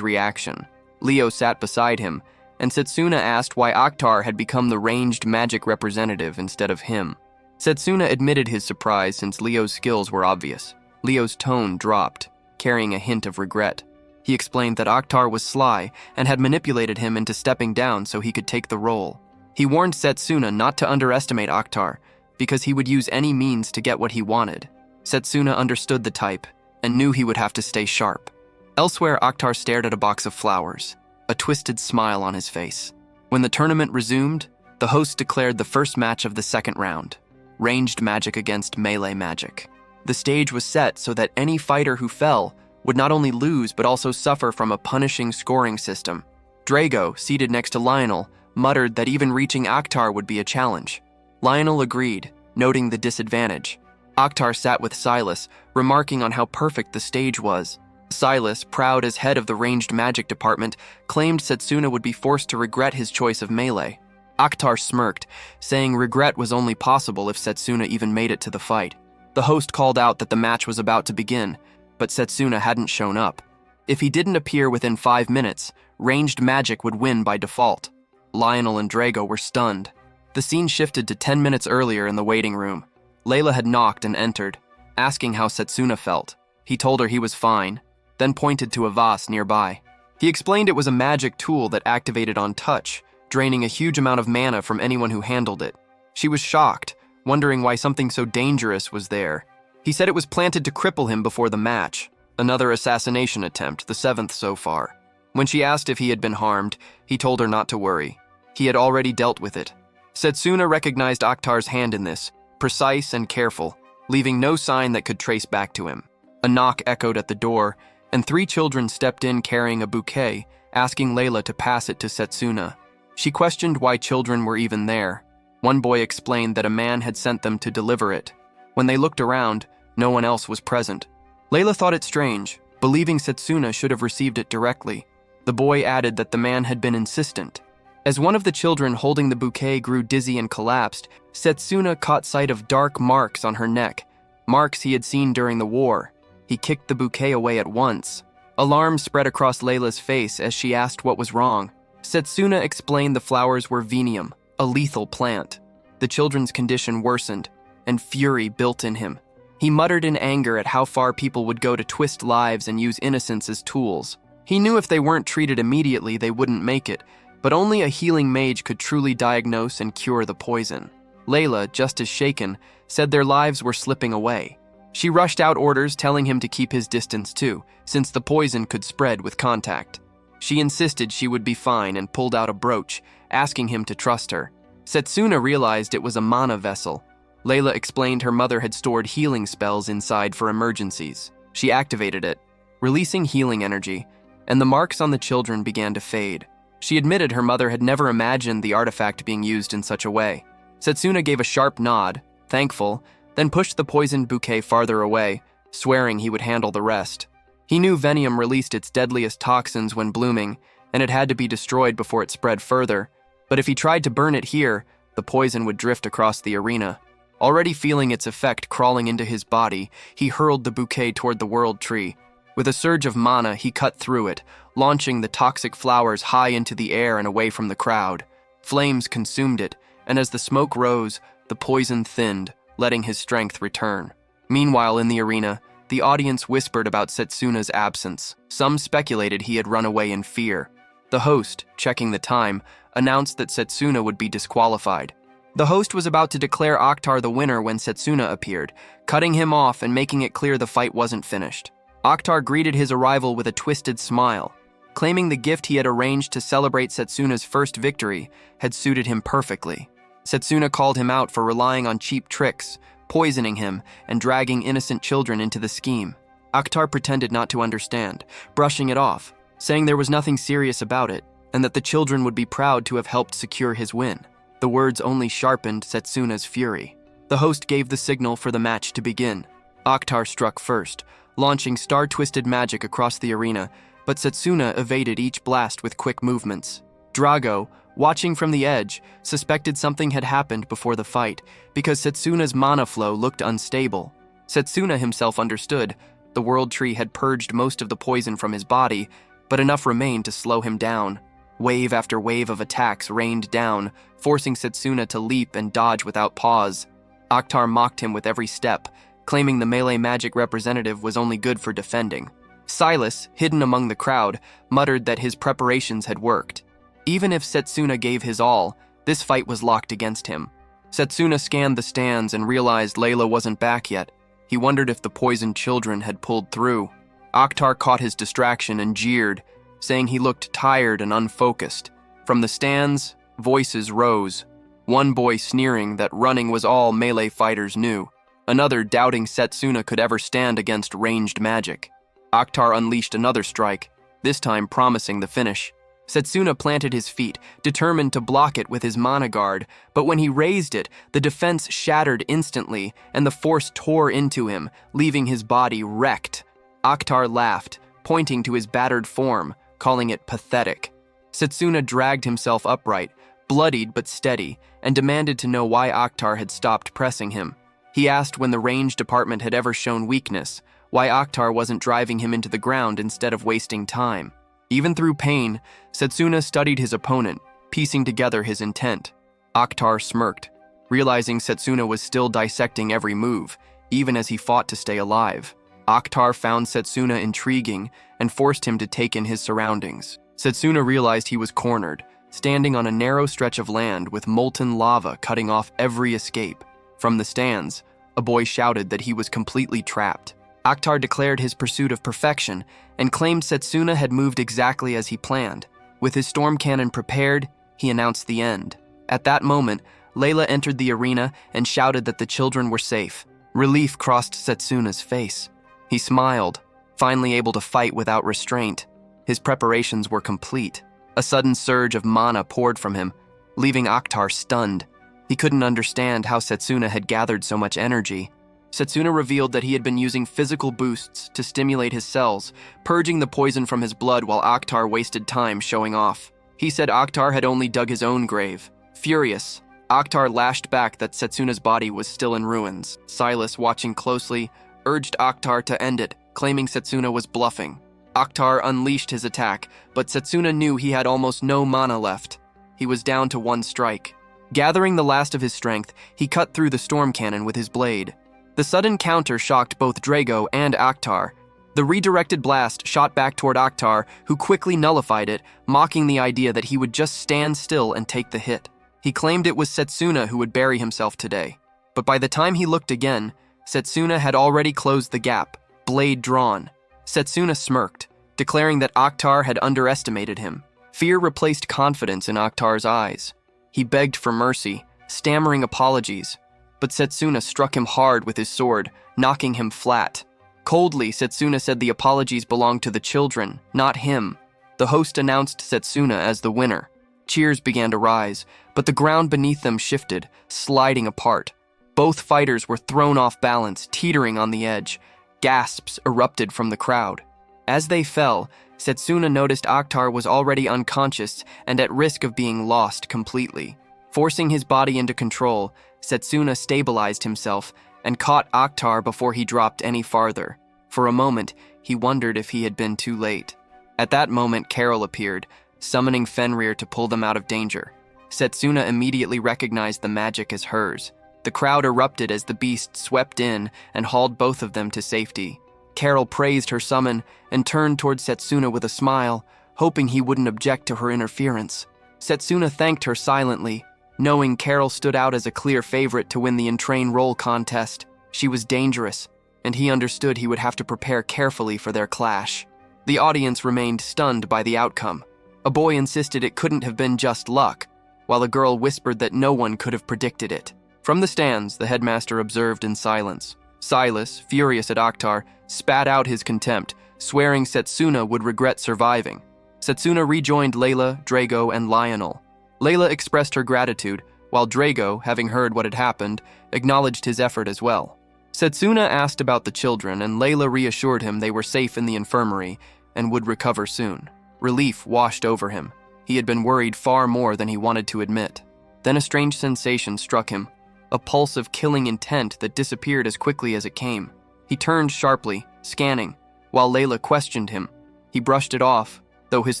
reaction. Leo sat beside him, and Setsuna asked why Akhtar had become the ranged magic representative instead of him. Setsuna admitted his surprise since Leo's skills were obvious. Leo's tone dropped, carrying a hint of regret. He explained that Akhtar was sly and had manipulated him into stepping down so he could take the role. He warned Setsuna not to underestimate Akhtar, because he would use any means to get what he wanted. Setsuna understood the type and knew he would have to stay sharp. Elsewhere, Akhtar stared at a box of flowers, a twisted smile on his face. When the tournament resumed, the host declared the first match of the second round, ranged magic against melee magic. The stage was set so that any fighter who fell would not only lose but also suffer from a punishing scoring system. Drago, seated next to Lionel, muttered that even reaching Akhtar would be a challenge. Lionel agreed, noting the disadvantage. Akhtar sat with Silas, remarking on how perfect the stage was. Silas, proud as head of the ranged magic department, claimed Setsuna would be forced to regret his choice of melee. Akhtar smirked, saying regret was only possible if Setsuna even made it to the fight. The host called out that the match was about to begin, but Setsuna hadn't shown up. If he didn't appear within 5 minutes, ranged magic would win by default. Lionel and Drago were stunned. The scene shifted to 10 minutes earlier in the waiting room. Layla had knocked and entered, asking how Setsuna felt. He told her he was fine, then pointed to a vase nearby. He explained it was a magic tool that activated on touch, draining a huge amount of mana from anyone who handled it. She was shocked, wondering why something so dangerous was there. He said it was planted to cripple him before the match, another assassination attempt, the 7th so far. When she asked if he had been harmed, he told her not to worry. He had already dealt with it. Setsuna recognized Akhtar's hand in this, precise and careful, leaving no sign that could trace back to him. A knock echoed at the door, and 3 children stepped in carrying a bouquet, asking Layla to pass it to Setsuna. She questioned why children were even there. One boy explained that a man had sent them to deliver it. When they looked around, no one else was present. Layla thought it strange, believing Setsuna should have received it directly. The boy added that the man had been insistent. As one of the children holding the bouquet grew dizzy and collapsed, Setsuna caught sight of dark marks on her neck, marks he had seen during the war. He kicked the bouquet away at once. Alarm spread across Layla's face as she asked what was wrong. Setsuna explained the flowers were venium, a lethal plant. The children's condition worsened, and fury built in him. He muttered in anger at how far people would go to twist lives and use innocence as tools. He knew if they weren't treated immediately, they wouldn't make it, but only a healing mage could truly diagnose and cure the poison. Layla, just as shaken, said their lives were slipping away. She rushed out orders telling him to keep his distance too, since the poison could spread with contact. She insisted she would be fine and pulled out a brooch, asking him to trust her. Setsuna realized it was a mana vessel. Layla explained her mother had stored healing spells inside for emergencies. She activated it, releasing healing energy, and the marks on the children began to fade. She admitted her mother had never imagined the artifact being used in such a way. Setsuna gave a sharp nod, thankful, then pushed the poisoned bouquet farther away, swearing he would handle the rest. He knew Venium released its deadliest toxins when blooming, and it had to be destroyed before it spread further, but if he tried to burn it here, the poison would drift across the arena. Already feeling its effect crawling into his body, he hurled the bouquet toward the world tree. With a surge of mana, he cut through it, launching the toxic flowers high into the air and away from the crowd. Flames consumed it, and as the smoke rose, the poison thinned, letting his strength return. Meanwhile, in the arena, the audience whispered about Setsuna's absence. Some speculated he had run away in fear. The host, checking the time, announced that Setsuna would be disqualified. The host was about to declare Akhtar the winner when Setsuna appeared, cutting him off and making it clear the fight wasn't finished. Akhtar greeted his arrival with a twisted smile, claiming the gift he had arranged to celebrate Setsuna's first victory had suited him perfectly. Setsuna called him out for relying on cheap tricks, poisoning him, and dragging innocent children into the scheme. Akhtar pretended not to understand, brushing it off, saying there was nothing serious about it, and that the children would be proud to have helped secure his win. The words only sharpened Setsuna's fury. The host gave the signal for the match to begin. Akhtar struck first, launching star-twisted magic across the arena, but Setsuna evaded each blast with quick movements. Drago, watching from the edge, suspected something had happened before the fight because Setsuna's mana flow looked unstable. Setsuna himself understood. The World Tree had purged most of the poison from his body, but enough remained to slow him down. Wave after wave of attacks rained down, forcing Setsuna to leap and dodge without pause. Akhtar mocked him with every step, claiming the melee magic representative was only good for defending. Silas, hidden among the crowd, muttered that his preparations had worked. Even if Setsuna gave his all, this fight was locked against him. Setsuna scanned the stands and realized Layla wasn't back yet. He wondered if the poisoned children had pulled through. Akhtar caught his distraction and jeered, saying he looked tired and unfocused. From the stands, voices rose. One boy sneering that running was all melee fighters knew. Another doubting Setsuna could ever stand against ranged magic. Akhtar unleashed another strike, this time promising the finish. Setsuna planted his feet, determined to block it with his mana guard, but when he raised it, the defense shattered instantly, and the force tore into him, leaving his body wrecked. Akhtar laughed, pointing to his battered form, calling it pathetic. Setsuna dragged himself upright, bloodied but steady, and demanded to know why Akhtar had stopped pressing him. He asked when the range department had ever shown weakness, why Akhtar wasn't driving him into the ground instead of wasting time. Even through pain, Setsuna studied his opponent, piecing together his intent. Akhtar smirked, realizing Setsuna was still dissecting every move, even as he fought to stay alive. Akhtar found Setsuna intriguing and forced him to take in his surroundings. Setsuna realized he was cornered, standing on a narrow stretch of land with molten lava cutting off every escape. From the stands, a boy shouted that he was completely trapped. Akhtar declared his pursuit of perfection and claimed Setsuna had moved exactly as he planned. With his storm cannon prepared, he announced the end. At that moment, Layla entered the arena and shouted that the children were safe. Relief crossed Setsuna's face. He smiled, finally able to fight without restraint. His preparations were complete. A sudden surge of mana poured from him, leaving Akhtar stunned. He couldn't understand how Setsuna had gathered so much energy. Setsuna revealed that he had been using physical boosts to stimulate his cells, purging the poison from his blood while Akhtar wasted time showing off. He said Akhtar had only dug his own grave. Furious, Akhtar lashed back that Setsuna's body was still in ruins. Silas, watching closely, urged Akhtar to end it, claiming Setsuna was bluffing. Akhtar unleashed his attack, but Setsuna knew he had almost no mana left. He was down to one strike. Gathering the last of his strength, he cut through the storm cannon with his blade. The sudden counter shocked both Drago and Akhtar. The redirected blast shot back toward Akhtar, who quickly nullified it, mocking the idea that he would just stand still and take the hit. He claimed it was Setsuna who would bury himself today. But by the time he looked again, Setsuna had already closed the gap, blade drawn. Setsuna smirked, declaring that Akhtar had underestimated him. Fear replaced confidence in Akhtar's eyes. He begged for mercy, stammering apologies, but Setsuna struck him hard with his sword, knocking him flat. Coldly, Setsuna said the apologies belonged to the children, not him. The host announced Setsuna as the winner. Cheers began to rise, but the ground beneath them shifted, sliding apart. Both fighters were thrown off balance, teetering on the edge. Gasps erupted from the crowd. As they fell, Setsuna noticed Akhtar was already unconscious and at risk of being lost completely. Forcing his body into control, Setsuna stabilized himself and caught Akhtar before he dropped any farther. For a moment, he wondered if he had been too late. At that moment, Carol appeared, summoning Fenrir to pull them out of danger. Setsuna immediately recognized the magic as hers. The crowd erupted as the beast swept in and hauled both of them to safety. Carol praised her summon and turned toward Setsuna with a smile, hoping he wouldn't object to her interference. Setsuna thanked her silently, knowing Carol stood out as a clear favorite to win the Entrain Roll contest. She was dangerous, and he understood he would have to prepare carefully for their clash. The audience remained stunned by the outcome. A boy insisted it couldn't have been just luck, while a girl whispered that no one could have predicted it. From the stands, the headmaster observed in silence. Silas, furious at Akhtar, spat out his contempt, swearing Setsuna would regret surviving. Setsuna rejoined Layla, Drago, and Lionel. Layla expressed her gratitude, while Drago, having heard what had happened, acknowledged his effort as well. Setsuna asked about the children, and Layla reassured him they were safe in the infirmary, and would recover soon. Relief washed over him. He had been worried far more than he wanted to admit. Then a strange sensation struck him, a pulse of killing intent that disappeared as quickly as it came. He turned sharply, scanning, while Layla questioned him. He brushed it off, though his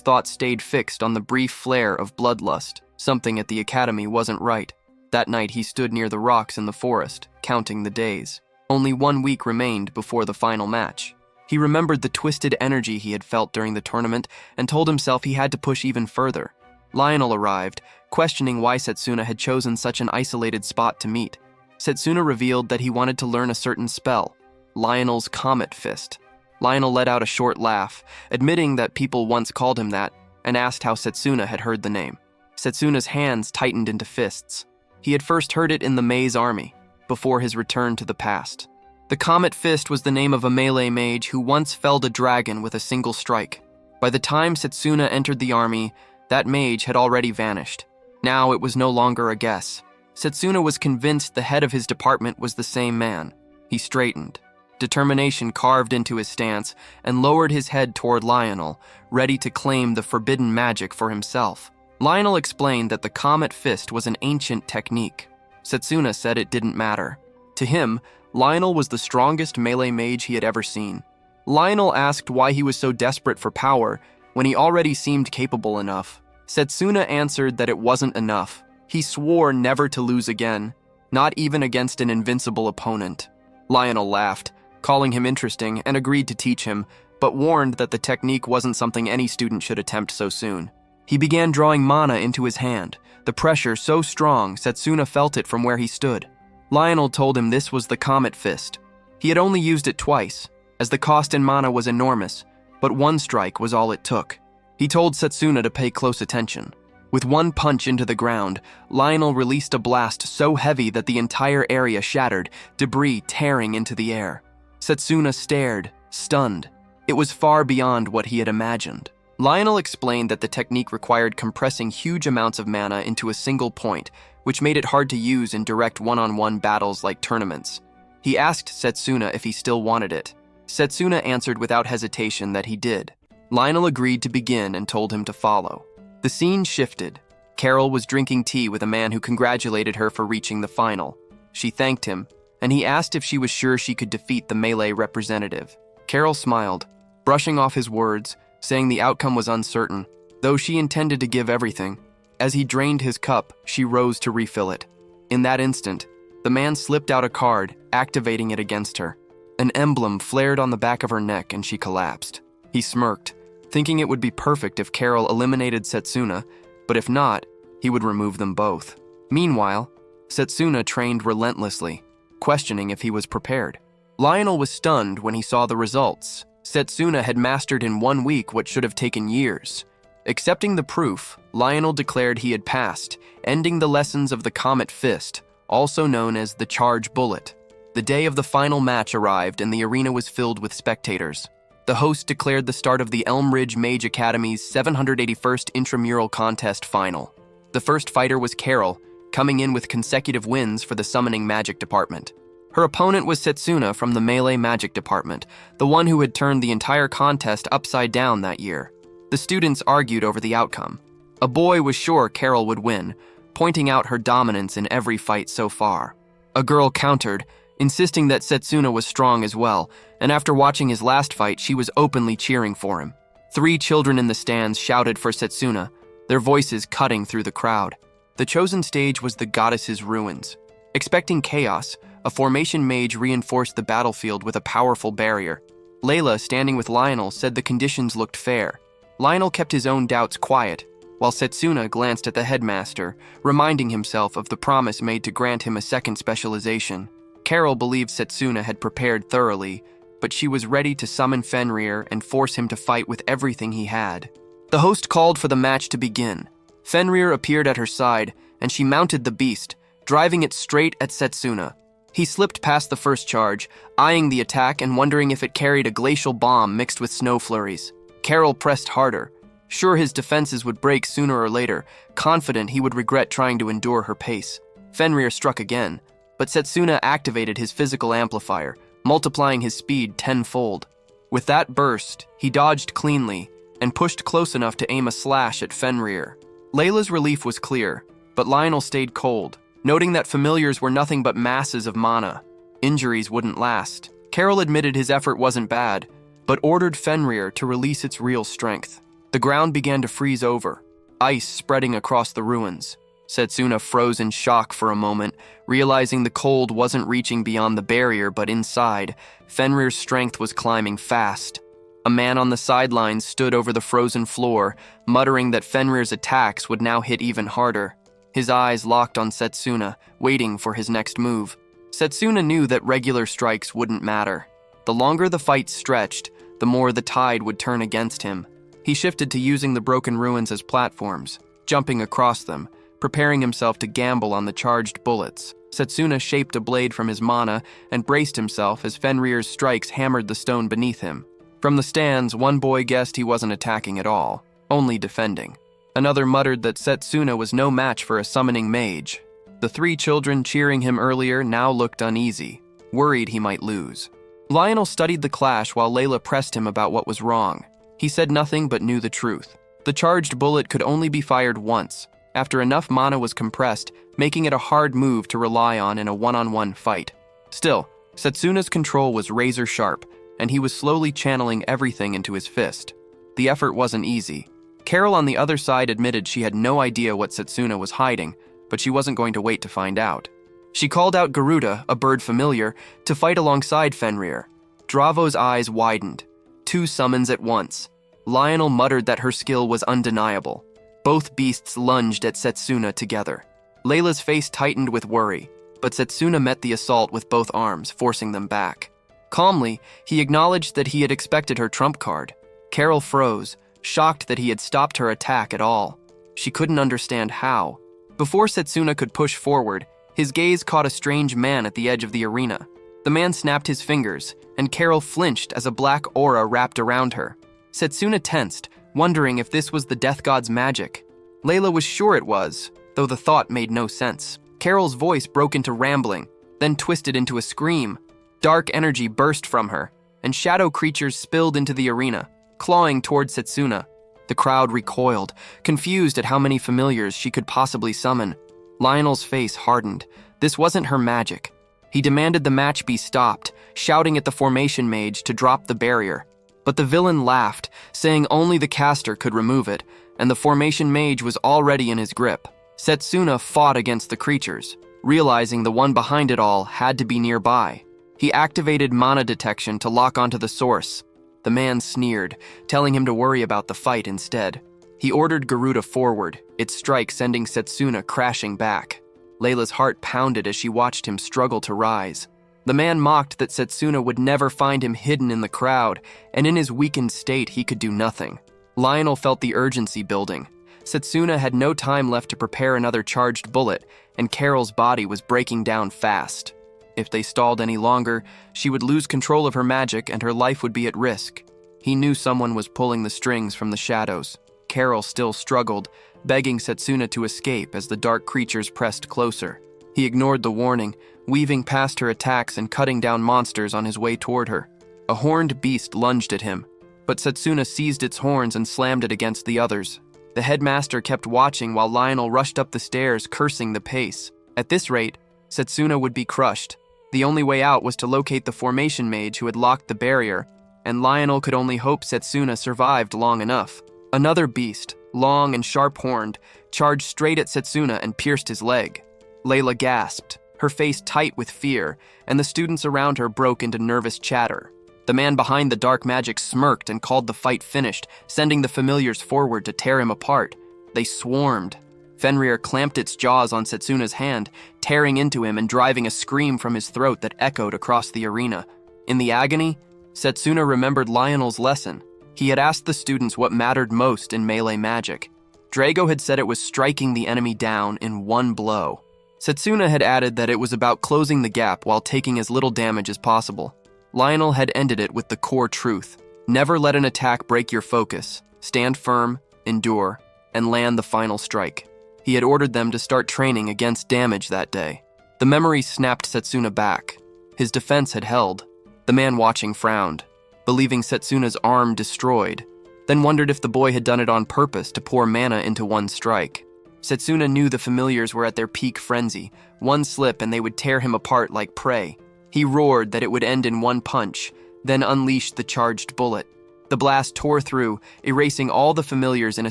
thoughts stayed fixed on the brief flare of bloodlust. Something at the academy wasn't right. That night he stood near the rocks in the forest, counting the days. Only 1 week remained before the final match. He remembered the twisted energy he had felt during the tournament and told himself he had to push even further. Lionel arrived, questioning why Setsuna had chosen such an isolated spot to meet. Setsuna revealed that he wanted to learn a certain spell, Lionel's Comet Fist. Lionel let out a short laugh, admitting that people once called him that, and asked how Setsuna had heard the name. Setsuna's hands tightened into fists. He had first heard it in the Maze army, before his return to the past. The Comet Fist was the name of a melee mage who once felled a dragon with a single strike. By the time Setsuna entered the army, that mage had already vanished. Now it was no longer a guess. Setsuna was convinced the head of his department was the same man. He straightened. Determination carved into his stance and lowered his head toward Lionel, ready to claim the forbidden magic for himself. Lionel explained that the Comet Fist was an ancient technique. Setsuna said it didn't matter. To him, Lionel was the strongest melee mage he had ever seen. Lionel asked why he was so desperate for power when he already seemed capable enough. Setsuna answered that it wasn't enough. He swore never to lose again, not even against an invincible opponent. Lionel laughed, calling him interesting, and agreed to teach him, but warned that the technique wasn't something any student should attempt so soon. He began drawing mana into his hand, the pressure so strong Setsuna felt it from where he stood. Lionel told him this was the Comet Fist. He had only used it twice, as the cost in mana was enormous, but one strike was all it took. He told Setsuna to pay close attention. With one punch into the ground, Lionel released a blast so heavy that the entire area shattered, debris tearing into the air. Setsuna stared, stunned. It was far beyond what he had imagined. Lionel explained that the technique required compressing huge amounts of mana into a single point, which made it hard to use in direct one-on-one battles like tournaments. He asked Setsuna if he still wanted it. Setsuna answered without hesitation that he did. Lionel agreed to begin and told him to follow. The scene shifted. Carol was drinking tea with a man who congratulated her for reaching the final. She thanked him, and he asked if she was sure she could defeat the melee representative. Carol smiled, brushing off his words, saying the outcome was uncertain, though she intended to give everything. As he drained his cup, she rose to refill it. In that instant, the man slipped out a card, activating it against her. An emblem flared on the back of her neck and she collapsed. He smirked, thinking it would be perfect if Carol eliminated Setsuna, but if not, he would remove them both. Meanwhile, Setsuna trained relentlessly, questioning if he was prepared. Lionel was stunned when he saw the results. Setsuna had mastered in 1 week what should have taken years. Accepting the proof, Lionel declared he had passed, ending the lessons of the Comet Fist, also known as the Charge Bullet. The day of the final match arrived and the arena was filled with spectators. The host declared the start of the Elm Ridge Mage Academy's 781st Intramural Contest Final. The first fighter was Carol, coming in with consecutive wins for the Summoning Magic Department. Her opponent was Setsuna from the Melee Magic Department, the one who had turned the entire contest upside down that year. The students argued over the outcome. A boy was sure Carol would win, pointing out her dominance in every fight so far. A girl countered, insisting that Setsuna was strong as well, and after watching his last fight, she was openly cheering for him. 3 children in the stands shouted for Setsuna, their voices cutting through the crowd. The chosen stage was the goddess's ruins. Expecting chaos, a formation mage reinforced the battlefield with a powerful barrier. Layla, standing with Lionel, said the conditions looked fair. Lionel kept his own doubts quiet, while Setsuna glanced at the headmaster, reminding himself of the promise made to grant him a second specialization. Carol believed Setsuna had prepared thoroughly, but she was ready to summon Fenrir and force him to fight with everything he had. The host called for the match to begin. Fenrir appeared at her side, and she mounted the beast, driving it straight at Setsuna. He slipped past the first charge, eyeing the attack and wondering if it carried a glacial bomb mixed with snow flurries. Carol pressed harder, sure his defenses would break sooner or later, confident he would regret trying to endure her pace. Fenrir struck again, but Setsuna activated his physical amplifier, multiplying his speed tenfold. With that burst, he dodged cleanly and pushed close enough to aim a slash at Fenrir. Layla's relief was clear, but Lionel stayed cold, noting that familiars were nothing but masses of mana. Injuries wouldn't last. Carol admitted his effort wasn't bad, but ordered Fenrir to release its real strength. The ground began to freeze over, ice spreading across the ruins. Setsuna froze in shock for a moment, realizing the cold wasn't reaching beyond the barrier, but inside, Fenrir's strength was climbing fast. A man on the sidelines stood over the frozen floor, muttering that Fenrir's attacks would now hit even harder. His eyes locked on Setsuna, waiting for his next move. Setsuna knew that regular strikes wouldn't matter. The longer the fight stretched, the more the tide would turn against him. He shifted to using the broken ruins as platforms, jumping across them, preparing himself to gamble on the charged bullets. Setsuna shaped a blade from his mana and braced himself as Fenrir's strikes hammered the stone beneath him. From the stands, one boy guessed he wasn't attacking at all, only defending. Another muttered that Setsuna was no match for a summoning mage. The 3 children cheering him earlier now looked uneasy, worried he might lose. Lionel studied the clash while Layla pressed him about what was wrong. He said nothing but knew the truth. The charged bullet could only be fired once, after enough mana was compressed, making it a hard move to rely on in a one-on-one fight. Still, Setsuna's control was razor sharp, and he was slowly channeling everything into his fist. The effort wasn't easy. Carol on the other side admitted she had no idea what Setsuna was hiding, but she wasn't going to wait to find out. She called out Garuda, a bird familiar, to fight alongside Fenrir. Dravo's eyes widened. 2 summons at once. Lionel muttered that her skill was undeniable. Both beasts lunged at Setsuna together. Layla's face tightened with worry, but Setsuna met the assault with both arms, forcing them back. Calmly, he acknowledged that he had expected her trump card. Carol froze, shocked that he had stopped her attack at all. She couldn't understand how. Before Setsuna could push forward, his gaze caught a strange man at the edge of the arena. The man snapped his fingers, and Carol flinched as a black aura wrapped around her. Setsuna tensed, wondering if this was the death god's magic. Layla was sure it was, though the thought made no sense. Carol's voice broke into rambling, then twisted into a scream. Dark energy burst from her, and shadow creatures spilled into the arena, clawing toward Setsuna. The crowd recoiled, confused at how many familiars she could possibly summon. Lionel's face hardened. This wasn't her magic. He demanded the match be stopped, shouting at the formation mage to drop the barrier. But the villain laughed, saying only the caster could remove it, and the formation mage was already in his grip. Setsuna fought against the creatures, realizing the one behind it all had to be nearby. He activated mana detection to lock onto the source. The man sneered, telling him to worry about the fight instead. He ordered Garuda forward, its strike sending Setsuna crashing back. Layla's heart pounded as she watched him struggle to rise. The man mocked that Setsuna would never find him hidden in the crowd, and in his weakened state he could do nothing. Lionel felt the urgency building. Setsuna had no time left to prepare another charged bullet, and Carol's body was breaking down fast. If they stalled any longer, she would lose control of her magic and her life would be at risk. He knew someone was pulling the strings from the shadows. Carol still struggled, begging Setsuna to escape as the dark creatures pressed closer. He ignored the warning, weaving past her attacks and cutting down monsters on his way toward her. A horned beast lunged at him, but Setsuna seized its horns and slammed it against the others. The headmaster kept watching while Lionel rushed up the stairs, cursing the pace. At this rate, Setsuna would be crushed. The only way out was to locate the formation mage who had locked the barrier, and Lionel could only hope Setsuna survived long enough. Another beast, long and sharp-horned, charged straight at Setsuna and pierced his leg. Layla gasped, her face tight with fear, and the students around her broke into nervous chatter. The man behind the dark magic smirked and called the fight finished, sending the familiars forward to tear him apart. They swarmed. Fenrir clamped its jaws on Setsuna's hand, tearing into him and driving a scream from his throat that echoed across the arena. In the agony, Setsuna remembered Lionel's lesson. He had asked the students what mattered most in melee magic. Drago had said it was striking the enemy down in one blow. Setsuna had added that it was about closing the gap while taking as little damage as possible. Lionel had ended it with the core truth. Never let an attack break your focus. Stand firm, endure, and land the final strike. He had ordered them to start training against damage that day. The memory snapped Setsuna back. His defense had held. The man watching frowned. believing Setsuna's arm destroyed, then wondered if the boy had done it on purpose to pour mana into one strike. Setsuna knew the familiars were at their peak frenzy. One slip and they would tear him apart like prey. He roared that it would end in one punch, then unleashed the charged bullet. The blast tore through, erasing all the familiars in a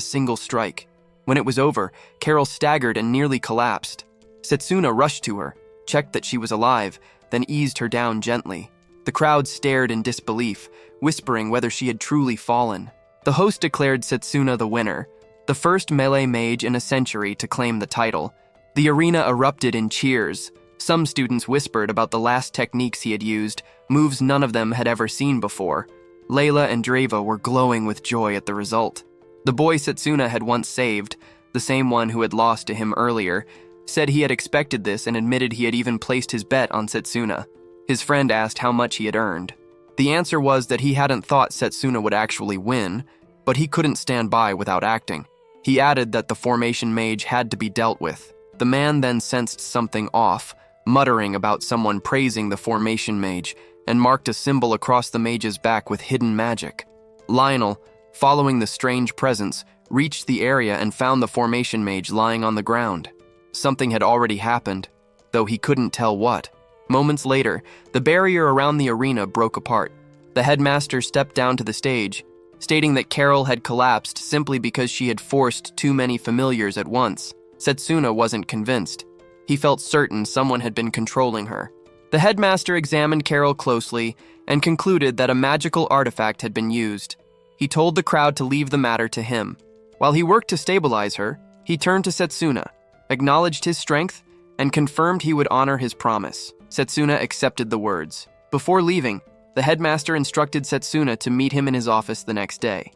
single strike. When it was over, Carol staggered and nearly collapsed. Setsuna rushed to her, checked that she was alive, then eased her down gently. The crowd stared in disbelief, whispering whether she had truly fallen. The host declared Setsuna the winner, the first melee mage in a century to claim the title. The arena erupted in cheers. Some students whispered about the last techniques he had used, moves none of them had ever seen before. Layla and Dreva were glowing with joy at the result. The boy Setsuna had once saved, the same one who had lost to him earlier, said he had expected this and admitted he had even placed his bet on Setsuna. His friend asked how much he had earned. The answer was that he hadn't thought Setsuna would actually win, but he couldn't stand by without acting. He added that the formation mage had to be dealt with. The man then sensed something off, muttering about someone praising the formation mage, and marked a symbol across the mage's back with hidden magic. Lionel, following the strange presence, reached the area and found the formation mage lying on the ground. Something had already happened, though he couldn't tell what. Moments later, the barrier around the arena broke apart. The headmaster stepped down to the stage, stating that Carol had collapsed simply because she had forced too many familiars at once. Setsuna wasn't convinced. He felt certain someone had been controlling her. The headmaster examined Carol closely and concluded that a magical artifact had been used. He told the crowd to leave the matter to him. While he worked to stabilize her, he turned to Setsuna, acknowledged his strength, and confirmed he would honor his promise. Setsuna accepted the words. Before leaving, the headmaster instructed Setsuna to meet him in his office the next day.